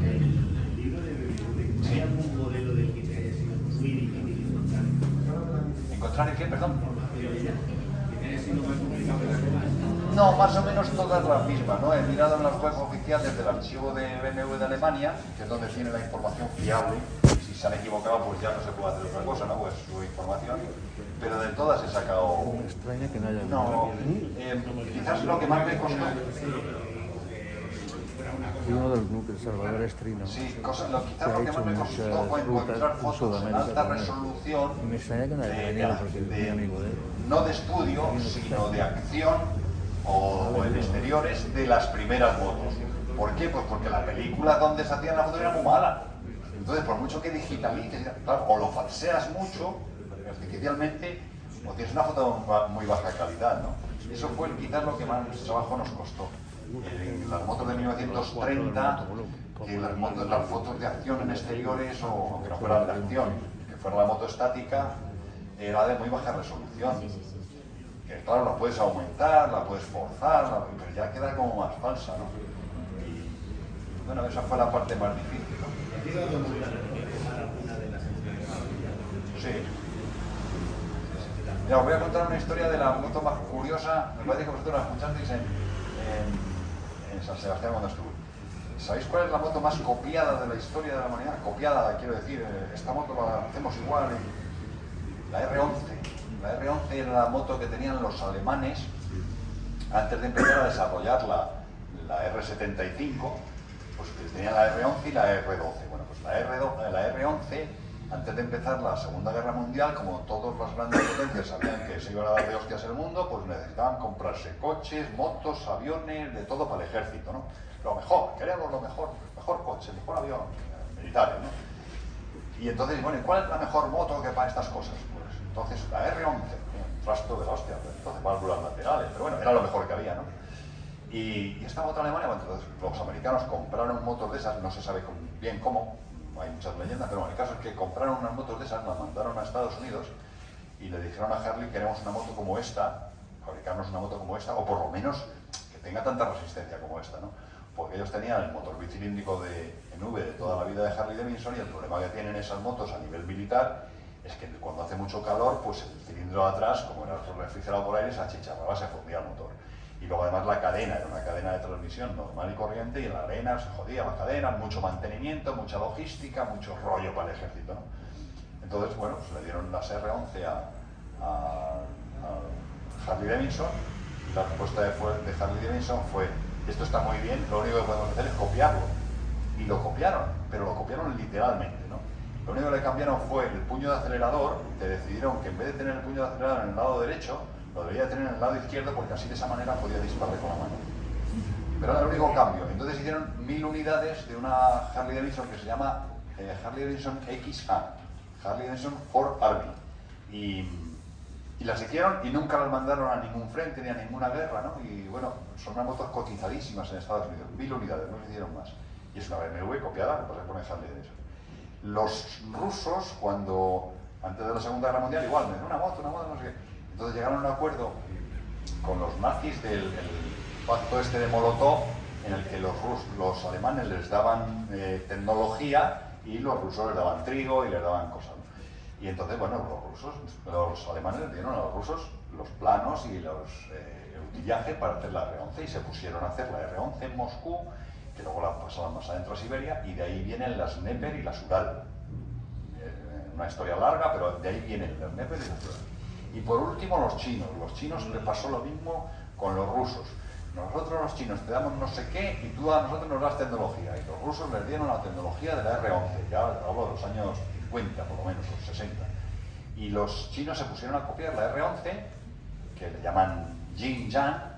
El libro de BMW, ¿hay algún modelo del que te haya sido muy difícil encontrar? ¿Encontrar el qué, perdón? Que haya sido más complicado que las demás. No, más o menos todas las mismas, ¿no? He mirado en las webs oficiales del archivo de BMW de Alemania, que es donde tiene la información fiable, y si se han equivocado, pues ya no se puede hacer otra cosa, ¿no? Pues su información. Pero de todas he sacado... Me extraña que no haya... No, quizás lo que más me costó... Y uno del club, el Salvador Estrino. Sí, quizás lo que más me costó fue encontrar fotos en alta resolución Y me extraña que no haya venido porque es muy amigo de él. no de estudio, sino de acción o en exteriores de las primeras motos. ¿Por qué? Pues porque la película donde se hacían la foto era muy mala. Entonces, por mucho que digitalices, claro, o lo falseas mucho, artificialmente, o tienes una foto muy baja calidad, ¿no? Eso fue quizás lo que más trabajo nos costó. En las motos de 1930, que las fotos de acción en exteriores, o que no fueran de acción, que fuera la moto estática, era de muy baja resolución. Que claro, la puedes aumentar, la puedes forzar, pero ya queda como más falsa, ¿no? Y bueno, esa fue la parte más difícil, ¿no? Sí. Ya, os voy a contar una historia de la moto más curiosa. Me parece que vosotros la escuchasteis en San Sebastián cuando estuve. ¿Sabéis cuál es la moto más copiada de la historia de la humanidad? Copiada, quiero decir, esta moto la hacemos igual. La R11. La R11 era la moto que tenían los alemanes antes de empezar a desarrollar la R75. Pues tenían la R11 y la R12. Bueno, pues la R11, antes de empezar la Segunda Guerra Mundial, como todas las grandes potencias sabían que se iban a dar de hostias el mundo, pues necesitaban comprarse coches, motos, aviones, de todo para el ejército, ¿no? Lo mejor, queremos lo mejor, el mejor coche, el mejor avión, militares, ¿no? Y entonces, bueno, ¿y cuál es la mejor moto que para estas cosas? Pues entonces la R11, un trasto de la hostia, entonces válvulas laterales, pero bueno, era lo mejor que había, ¿no? Y esta moto alemana, bueno, entonces los americanos compraron motos de esas, no se sabe bien cómo, hay muchas leyendas, pero bueno, el caso es que compraron unas motos de esas, las mandaron a Estados Unidos y le dijeron a Harley: queremos una moto como esta, fabricarnos una moto como esta, o por lo menos que tenga tanta resistencia como esta, ¿no? Porque ellos tenían el motor bicilíndrico en V de toda la vida de Harley Davidson, y el problema que tienen esas motos a nivel militar es que cuando hace mucho calor, pues el cilindro de atrás, como era refrigerado por aire, se achicharraba, se fundía el motor. Y luego además la cadena, era una cadena de transmisión normal y corriente, y en la arena se jodía la cadena, mucho mantenimiento, mucha logística, mucho rollo para el ejército, ¿no? Entonces, bueno, pues le dieron las R11 a Harley Davidson, y la respuesta de Harley Davidson fue: esto está muy bien, lo único que podemos hacer es copiarlo. Y lo copiaron, pero lo copiaron literalmente, ¿no? Lo único que le cambiaron fue el puño de acelerador, que decidieron que en vez de tener el puño de acelerador en el lado derecho, lo debería tener en el lado izquierdo, porque así de esa manera podía disparar con la mano. Pero era el único cambio. Entonces hicieron 1000 unidades de una Harley Davidson que se llama Harley Davidson XA, Harley Davidson for Army. Y las hicieron y nunca las mandaron a ningún frente ni a ninguna guerra, ¿no? Y bueno, son unas motos cotizadísimas en Estados Unidos, 1000 unidades, no se hicieron más. Y es una BMW copiada, lo que pasa es que pone Harley Davidson. Los rusos, antes de la Segunda Guerra Mundial, igual, una moto, no sé qué. Entonces llegaron a un acuerdo con los nazis del pacto este de Molotov, en el que los alemanes les daban tecnología y los rusos les daban trigo y les daban cosas, ¿no? Y entonces, bueno, los alemanes les dieron a los rusos los planos y el utillaje para hacer la R11, y se pusieron a hacer la R11 en Moscú, que luego la pasaban más adentro a Siberia, y de ahí vienen las Dnieper y las Ural. Una historia larga, pero de ahí vienen las Dnieper y las Ural. Y por último los chinos les pasó lo mismo con los rusos. nosotros los chinos te damos no sé qué y tú a nosotros nos das tecnología. Y los rusos les dieron la tecnología de la R11, ya hablo de los años 50 por lo menos, o 60. Y los chinos se pusieron a copiar la R11, que le llaman Jingyan,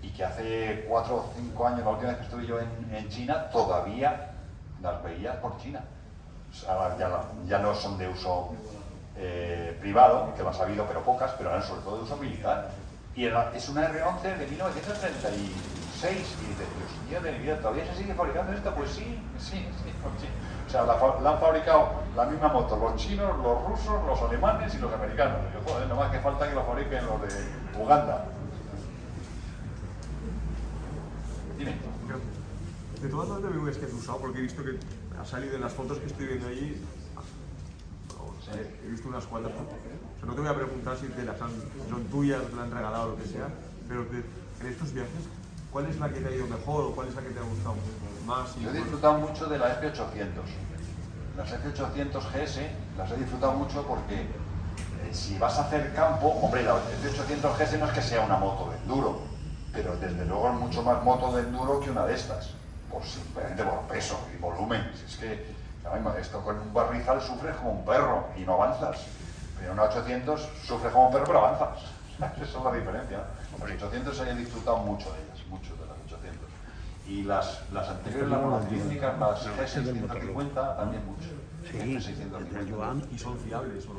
y que hace 4 o 5 años, la última vez que estuve yo en China, todavía las veía por China. Ahora ya no son de uso privado, que las ha habido, pero pocas, pero eran sobre todo de uso militar. Y es una R11 de 1936, y dices, Dios mío de mi vida, ¿todavía se sigue fabricando esto? Pues sí. O sea, la han fabricado la misma moto los chinos, los rusos, los alemanes y los americanos. Y, joder, no más que falta que lo fabriquen los de Uganda. Dime. De todas las BMWs que has usado, porque he visto que ha salido en las fotos que estoy viendo allí, he visto unas cuantas. O sea, no te voy a preguntar si son tuyas, te las han regalado o lo que sea, pero en estos viajes, ¿cuál es la que te ha ido mejor o cuál es la que te ha gustado más? Yo he disfrutado mucho de la F800. Las F800 GS las he disfrutado mucho porque si vas a hacer campo, hombre, la F800 GS no es que sea una moto de enduro, pero desde luego es mucho más moto de enduro que una de estas, simplemente por peso y volumen. Si es que esto con un barrizal sufres como un perro y no avanzas, pero una 800 sufres como un perro pero avanzas. Esa es la diferencia. Las 800 he disfrutado mucho de ellas, mucho de las 800. Y las anteriores, las monocilíndricas, las G650, también mucho. ¿Y son fiables o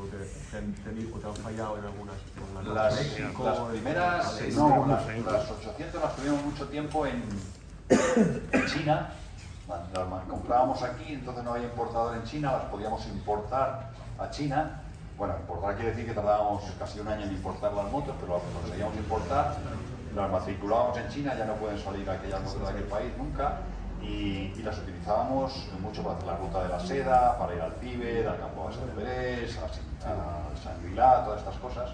te han fallado en algunas? Las primeras, no, las 800 las tuvimos mucho tiempo en China. Las comprábamos aquí, entonces no había importador en China, las podíamos importar a China. Bueno, importar quiere decir que tardábamos casi un año en importar las motos, pero las conseguíamos importar, las matriculábamos en China, ya no pueden salir aquellas motos de aquel país nunca, y las utilizábamos mucho para hacer la ruta de la seda, para ir al Tíbet, al campo base de Everest, a Shangri-La, todas estas cosas,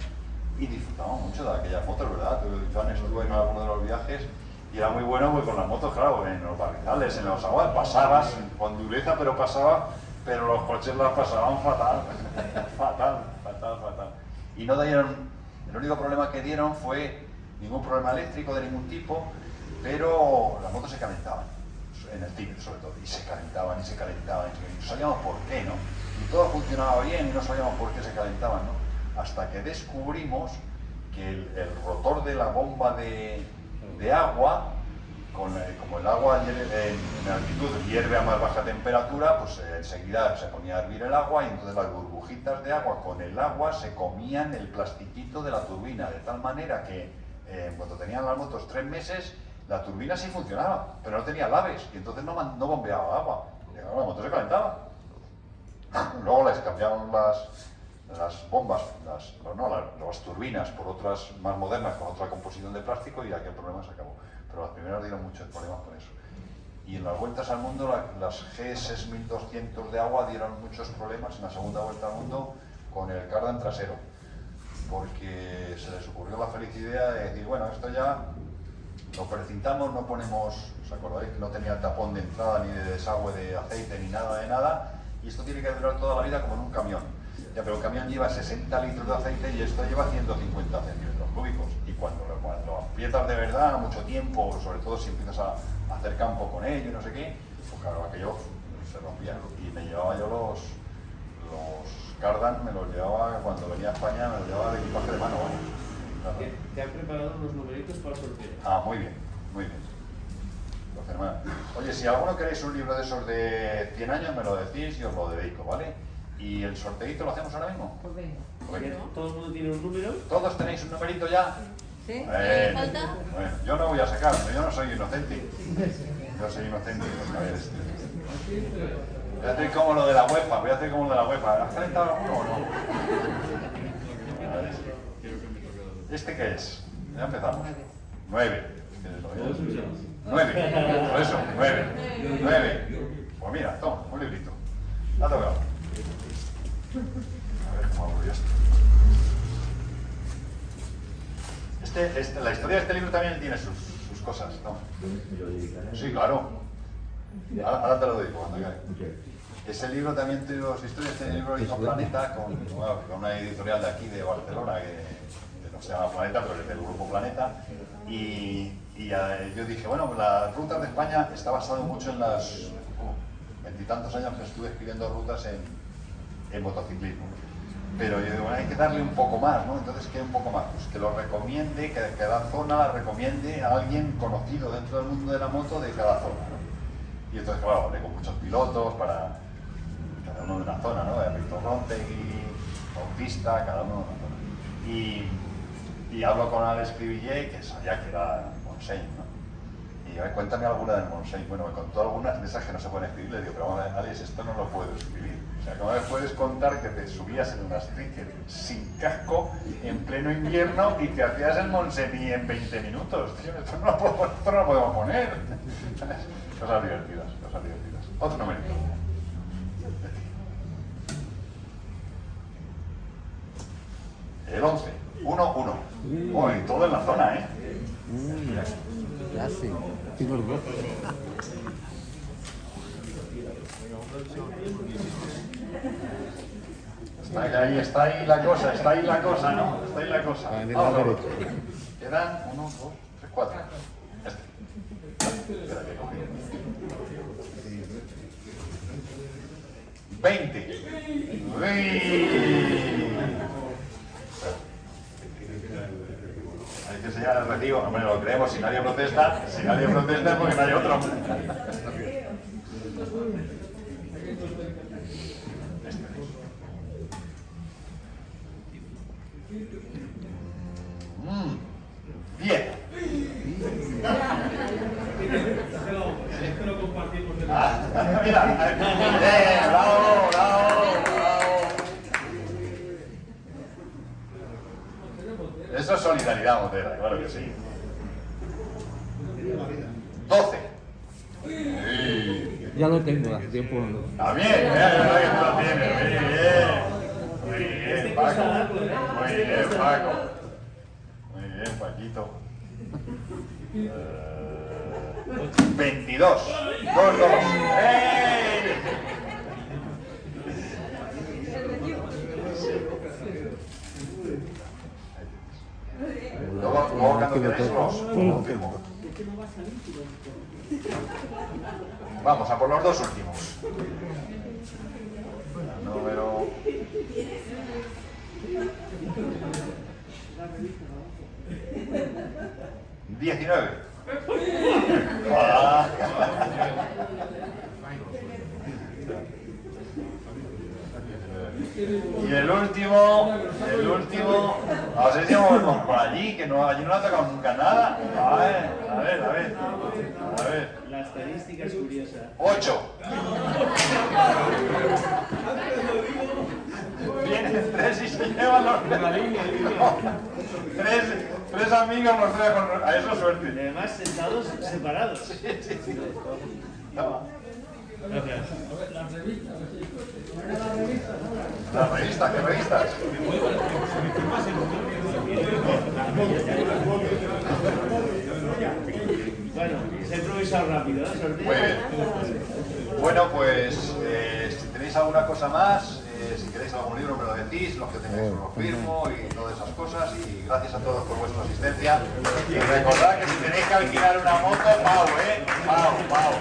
y disfrutábamos mucho de aquellas motos, ¿verdad? Yo estuve en alguno de los viajes y era muy bueno porque con las motos, claro, en los barrizales, en los aguas, pasabas con dureza, pero los coches las pasaban fatal, fatal. Y no dieron, el único problema que dieron fue ningún problema eléctrico de ningún tipo, pero las motos se calentaban, en el Tíbet sobre todo, y se calentaban, y no sabíamos por qué, ¿no? Y todo funcionaba bien y no sabíamos por qué se calentaban, ¿no? Hasta que descubrimos que el rotor de la bomba de agua, como el agua en altitud hierve a más baja temperatura, pues enseguida se ponía a hervir el agua y entonces las burbujitas de agua con el agua se comían el plastiquito de la turbina, de tal manera que cuando tenían las motos 3 meses, la turbina sí funcionaba, pero no tenía laves y entonces no bombeaba agua. Y la moto se calentaba. Luego les cambiaron las bombas, las turbinas por otras más modernas con otra composición de plástico y aquel problema se acabó. Pero las primeras dieron muchos problemas con eso. Y en las vueltas al mundo, las GS 1200 de agua dieron muchos problemas en la segunda vuelta al mundo con el cardan trasero, porque se les ocurrió la feliz idea de decir, bueno, esto ya lo precintamos, no ponemos, ¿os acordáis que no tenía tapón de entrada ni de desagüe de aceite ni nada de nada? Y esto tiene que durar toda la vida como en un camión. Ya, pero el camión lleva 60 litros de aceite y esto lleva 150 centímetros cúbicos. Y cuando aprietas de verdad, mucho tiempo, sobre todo si empiezas a hacer campo con ello y no sé qué, pues claro, aquello se rompía. Y me llevaba yo los cardan, me los llevaba cuando venía a España, me los llevaba de equipaje de mano. Claro. ¿Te han preparado unos numeritos para el sorteo? Ah, muy bien, muy bien. Oye, si alguno queréis un libro de esos de 100 años, me lo decís y os lo dedico, ¿vale? ¿Y el sorteito lo hacemos ahora mismo? Pues venga. Bueno, ¿Todo el mundo tiene un número? ¿todos tenéis un numerito ya? ¿Sí? Bueno, yo no voy a sacar, yo no soy inocente. Yo soy inocente. A ver, voy a hacer como lo de la UEFA, ¿Has calentado alguno o no? A ver. ¿Este qué es? Ya empezamos. 9. 9. Por eso, 9. Pues mira, toma, un librito. Ha tocado. A ver cómo hago yo esto. La historia de este libro también tiene sus cosas, ¿no? Sí, claro. Ahora te lo digo cuando acabe. Ese libro también tiene sus historias. Este libro lo hizo Planeta con una editorial de aquí, de Barcelona, que no se llama Planeta, pero es del grupo Planeta. Y Y yo dije, bueno, la ruta de España está basada mucho en las 20 y tantos años que estuve escribiendo rutas en motociclismo. Pero yo digo, bueno, hay que darle un poco más, ¿no? Entonces, ¿qué un poco más? Pues que lo recomiende, que cada zona la recomiende a alguien conocido dentro del mundo de la moto de cada zona, ¿no? Y entonces, claro, hablé con muchos pilotos para cada uno de una zona, ¿no? Víctor Rontegui, Bautista, cada uno de una zona. Y hablo con Alex Cribillé, que sabía que era Montseny, ¿no? Y yo, cuéntame alguna del Montseny. Bueno, me contó algunas de esas que no se pueden escribir. Le digo, pero vamos, Alex, esto no lo puedo escribir. O sea, ¿cómo me puedes contar que te subías en una Striker sin casco en pleno invierno y te hacías el Montseny en 20 minutos? Tío, esto no lo podemos poner. Cosas divertidas, cosas divertidas. Otro numerito. El 11. 1-1. Uy, todo en la zona, ¿eh? Casi. Tengo el voto. Está ahí la cosa, ¿no? Está ahí la cosa. Ahí Vamos, la vamos. derecha. Quedan 1, 2, 3, 4. Espera que cogí. 20. ¡Uy! Hay que enseñar el recibo. Hombre, lo creemos. Si nadie protesta es porque no hay otro. Bien. Esto lo compartimos. Mira, bravo, bravo. Eso es solidaridad motera, claro que sí. 12. Sí. Ya lo tengo, hace tiempo. También, verdad que tú lo tienes. Muy bien, Paco. Muy bien, Paco. Muy bien, Paquito. 22. 2-2. ¡Ey! Luego cuando queréis los confirmo. Vamos a por los dos últimos. Número... ...19. Y el último, a ver si vamos por allí, que no, allí no le ha tocado nunca nada. A ver. La estadística es curiosa. 8. Vienen 3 y se llevan los 3 amigos, los 3 con... A eso suerte. Además, sentados separados. Toma. Gracias. Las revistas, ¿qué revistas? Bueno, se ha improvisado rápido, ¿eh? Sorteo. Muy bien. Bueno, pues si tenéis alguna cosa más, si queréis algún libro me lo decís, los que tengáis os lo firmo y todas esas cosas. Y gracias a todos por vuestra asistencia. Y recordad que si tenéis que alquilar una moto, Pau, Pau.